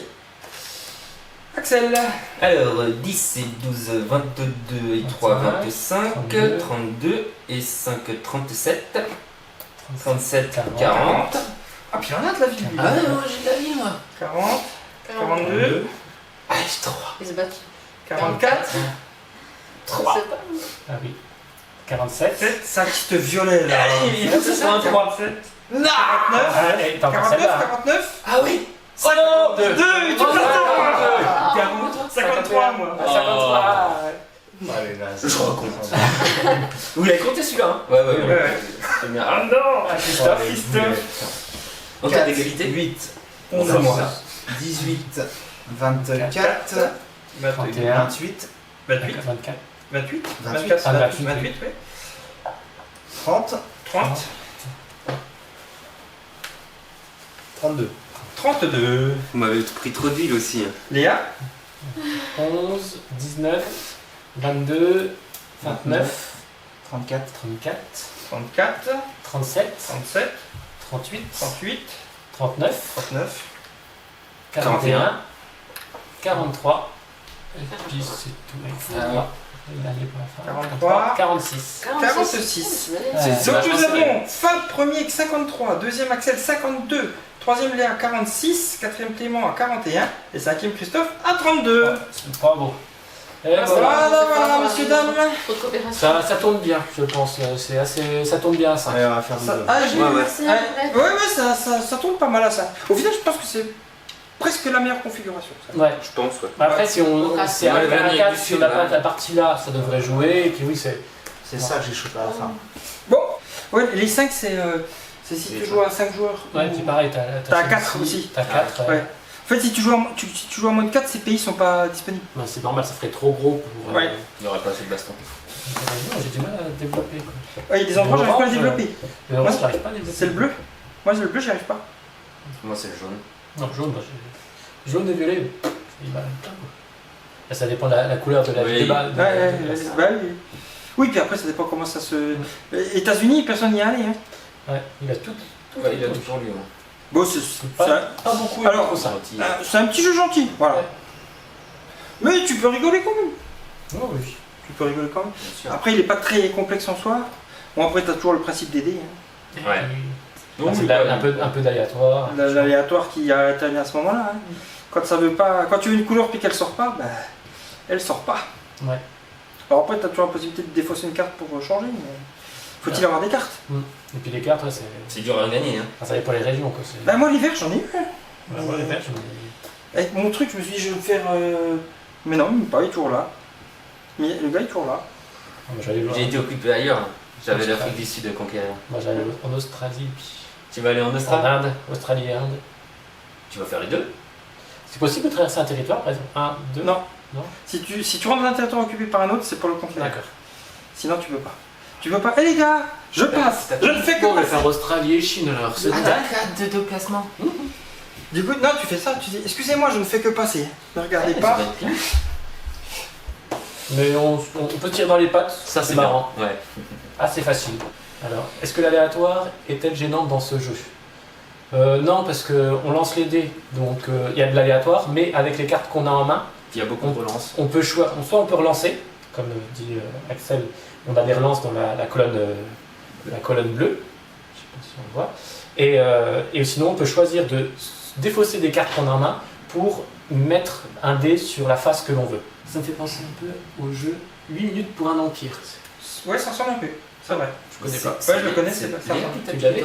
Axel. Alors, 10 et 12, 22 et 3, 25, 32 et 5, 37, 37, 40. Ah, puis il y en a de la ville. lui. Ah ouais, moi j'ai de la vie moi. 40, 42, Ah, j'ai 3. Il se battent. 44, 3. C'est pas. Ah oui. 47. 7, ça qui te violait là. Allez, il faut que ce soit un 3. 47, Non 49, Ah, et t'as encore 49, celle-là. 49, Ah oui. 52, tu Oh, peux Ah, 53 moi. 53. Allez, là, Je raconte. Vous l'avez compté celui-là hein? Ouais, ouais, Ouais, ouais. C'est bien. Ah non, Ah, Christophe. En cas d'égalité 8, 11 11, moi. 18, 24, 31. 28, 28, 24. 28, 28, 24, ah, 28, 28, 28, ouais. 30, 30, 32. 32. Vous m'avez pris trop d'huile aussi. hein. Léa, 11, 19, 22, 29, 34, 34, 34, 37, 37, 38, 38, 39, 39, 41, 43. Et puis c'est tout. Ah ouais. Et dernier pour la fin. 43, 46. 46. C'est Donc nous vachement avons Fab premier avec 53, deuxième Axel 52, troisième Léa 46, quatrième Clément à 41 et cinquième Christophe à 32. C'est pas beau. Et Voilà, messieurs, dames. Trop de coopération. ça tourne bien, je pense. Ça tourne bien ça. Allez, on va faire des Ça, deux. ah, j'ai- Ouais, ouais. Merci. ouais, ça tourne pas mal à ça. Au final, je pense que c'est presque la meilleure configuration. Ça. Ouais. Je pense, ouais. Après, si on Ouais, c'est un ouais, verre à ouais, 4, du si sud, la là. partie là, ça devrait jouer. Et puis oui, c'est. C'est ça que j'ai chopé à la fin. Bon, ouais, les 5, c'est si Les tu joues à 5 joueurs. Ouais, ou- c'est pareil. T'as 4 aussi. T'as 4. Ouais. En fait, si tu joues en mode 4, ces pays sont pas disponibles. C'est normal, ça ferait trop gros pour. Ouais. Il n'y aurait pas assez de baston. J'ai du mal à développer. Quoi. Ouais, il y a des endroits où j'arrive pas à le Orange, développer. Le orange, j'arrive pas à développer. C'est le bleu. Moi, c'est le bleu, j'y arrive pas. Moi, c'est le jaune. Non, jaune, moi, jaune et violet. C'est mal. Là, ça dépend de la couleur de la Oui. ville de balle. Oui. Oui, puis après, ça dépend comment ça se. États-Unis, personne n'y est allé. Hein. Ouais, il a tout. Ouais, il a tout pour lui. Hein. Bon, c'est Pas beaucoup. Alors, trop ça. c'est un petit jeu gentil, voilà. Ouais. Mais tu peux rigoler quand même. Oh, oui. Tu peux rigoler quand même. Bien sûr. Après, il est pas très complexe en soi. Bon, après, t'as toujours le principe des dés. Hein. Ouais. Ah, c'est un peu d'aléatoire. L'aléatoire qui a été à ce moment-là. Hein. Quand ça veut pas, quand tu veux une couleur puis qu'elle sort pas, bah, elle sort pas. Ouais. Alors après, t'as toujours la possibilité de défausser une carte pour changer. Mais faut-il avoir des cartes? Et puis les cartes, ouais, c'est. C'est dur à gagner. Hein. Ça dépend les régions. Quoi. Bah moi, l'hiver, j'en ai eu. Ouais, moi, les verts, Avec mon truc, je me suis dit, je vais me faire. Mais non, même pas, il est toujours là. Mais le gars, il est toujours là. j'allais voir. J'ai été occupé ailleurs. J'avais l'Afrique du Sud à conquérir. Moi, j'allais en Australie, puis Tu vas aller en en Australie? Inde, Australie et Inde. Tu vas faire les deux? C'est possible de traverser un territoire, par exemple 1, 2 Non. Non. Si tu rentres dans un territoire occupé par un autre, c'est pour le conquérir. D'accord. Sinon, tu peux pas. Tu peux pas. Eh les gars, je passe. Je ne fais que Bon, on va passer. faire Australie et Chine alors. C'est T'as 4 de déplacement. Du coup, non, tu fais ça. Tu dis, excusez-moi, je ne fais que passer. Ne regardez pas. Mais on peut tirer dans les pattes, Ça, c'est marrant. marrant. Ouais. Assez facile. Alors, est-ce que l'aléatoire est-elle gênante dans ce jeu Non, parce qu'on lance les dés, donc il y a de l'aléatoire, mais avec les cartes qu'on a en main, Il y a beaucoup de relances. on peut soit on peut relancer, comme dit Axel, on a des relances dans la colonne bleue, je sais pas si on le voit, et sinon on peut choisir de défausser des cartes qu'on a en main pour mettre un dé sur la face que l'on veut. Ça me fait penser un peu au jeu 8 minutes pour un empire. Ouais, ça ressemble un peu. C'est vrai. Je connais pas. Ouais, je le connais, c'est pas ça. Tu l'avais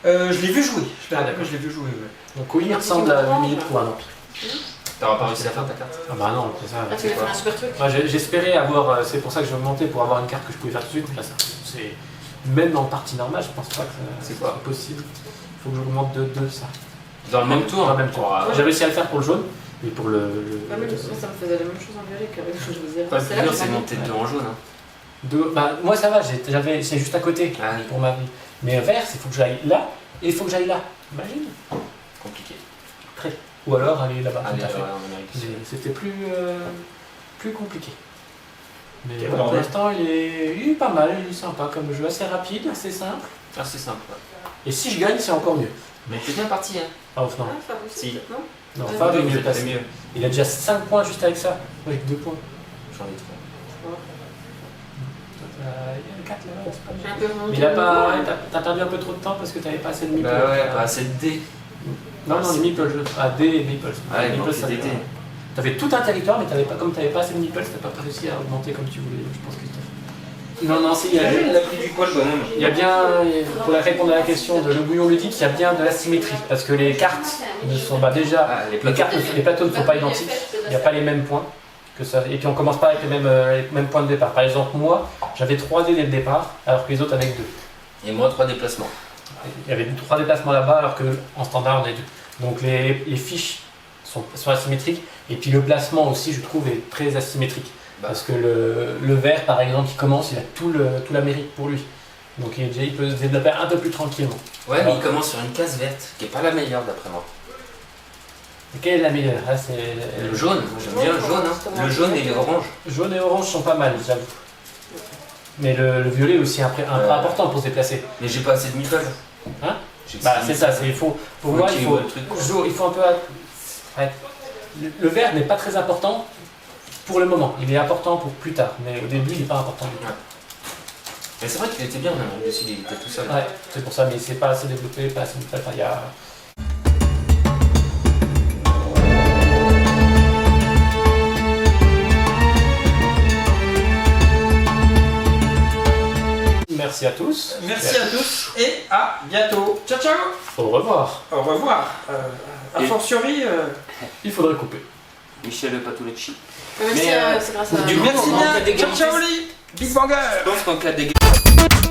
Je l'ai vu jouer. Ah, d'accord. Je l'ai vu jouer, ouais. Donc oui, il ressemble à 8 minutes pour un empire. T'auras pas réussi à faire ta carte? Ah bah non, c'est ça. Ah, tu veux faire un super truc. Moi, j'espérais avoir, c'est pour ça que j'ai augmenté pour avoir une carte que je pouvais faire tout de suite. Mais là, c'est même en partie normale, je pense pas que C'est ça quoi soit possible. Il faut que j'augmente de 2 ça. Dans le même tour? Dans le même tour. Ouais. J'ai réussi à le faire pour le jaune, mais pour le. Ouais, mais moi, ça me faisait la même chose en violet qu'avec ce que je vous ai. Pas le plus dur, c'est monter de 2 en jaune. Hein. Bah, moi ça va, c'est juste à côté Ah oui, pour ma vie. Mais vert, il faut que j'aille là et il faut que j'aille là. Imagine. compliqué. Très. Ou alors aller là-bas. Allez, tout à fait. en Amérique du Sud. Mais c'était plus compliqué. Mais Ok, voilà, bon, pour l'instant, il est pas mal, il est sympa comme jeu, assez rapide, assez simple. Ah, c'est simple. Ouais. Et si je gagne, c'est encore mieux. Mais t'es bien parti, hein. Ah, ouf, non. Ah, ça aussi, Si. non Non, Ouais, Fab est Vous mieux êtes passé. mieux. Il a déjà 5 points juste avec ça. Moi, j'ai que 2 points. J'en ai 3. Il y a 4 là, c'est pas J'ai bien. un peu remonté. Mais il a pas. T'as perdu un peu trop de temps parce que t'avais pas assez de meeples. Bah ouais, pas assez de dés. Non, non, les meeples, A, D et meeples. Ah, Les il meeples, manquait ça des fait- dés. T'avais tout un territoire, mais comme t'avais pas assez de meeples, t'as pas réussi à augmenter comme tu voulais, je pense, Christophe. Non, non, si, il Il a pris du poil bonhomme. y a bien, pour répondre à la question de Le Bouillon ludique, il y a bien de l'asymétrie. Parce que les cartes ne sont pas déjà. Ah, les Les plateaux. cartes, les plateaux ne sont pas identiques, il n'y a pas les mêmes points. Que ça, et puis on commence pas avec les mêmes points de départ. Par exemple, moi, j'avais 3 dés dès le départ, alors que les autres avec 2. Et moi, 3 déplacements. Il y avait 3 déplacements là-bas, alors qu'en standard, on est 2. Donc les fiches sont asymétriques, et puis le placement aussi, je trouve, est très asymétrique. Bah. Parce que le vert, par exemple, qui commence, il a tout l'Amérique pour lui. Donc il peut se développer un peu plus tranquillement. Ouais, mais Alors- il commence sur une case verte, qui est pas la meilleure d'après moi. Et quelle est la meilleure? Ah, c'est Le jaune, moi j'aime bien le jaune. Hein. Le jaune et l'orange. Jaune et orange sont pas mal, j'avoue. Mais le violet est aussi un peu important pour se déplacer. Mais j'ai pas assez de meeples. Hein? J'ai que Bah, six c'est ça, meeples. pour Faut moi, il équilibrer faut, le truc. il faut un peu. Ouais. Le vert n'est pas très important pour le moment. Il est important pour plus tard, mais au début, il n'est pas important du tout. Mais c'est vrai qu'il était bien, même dessus, il était tout seul. Ouais, c'est pour ça, mais c'est pas assez développé, pas assez. Enfin, il y a. Merci à tous. Merci à tous et à bientôt. Ciao ciao. Au revoir. Au revoir. A Et- fortiori. Il faudrait couper. Michel Patoulecci. Merci, Mais, c'est grâce à. du coup, Merci en cas bien. Ciao d'égalité, ciao les Big Banger. je pense qu'en cas d'égalité.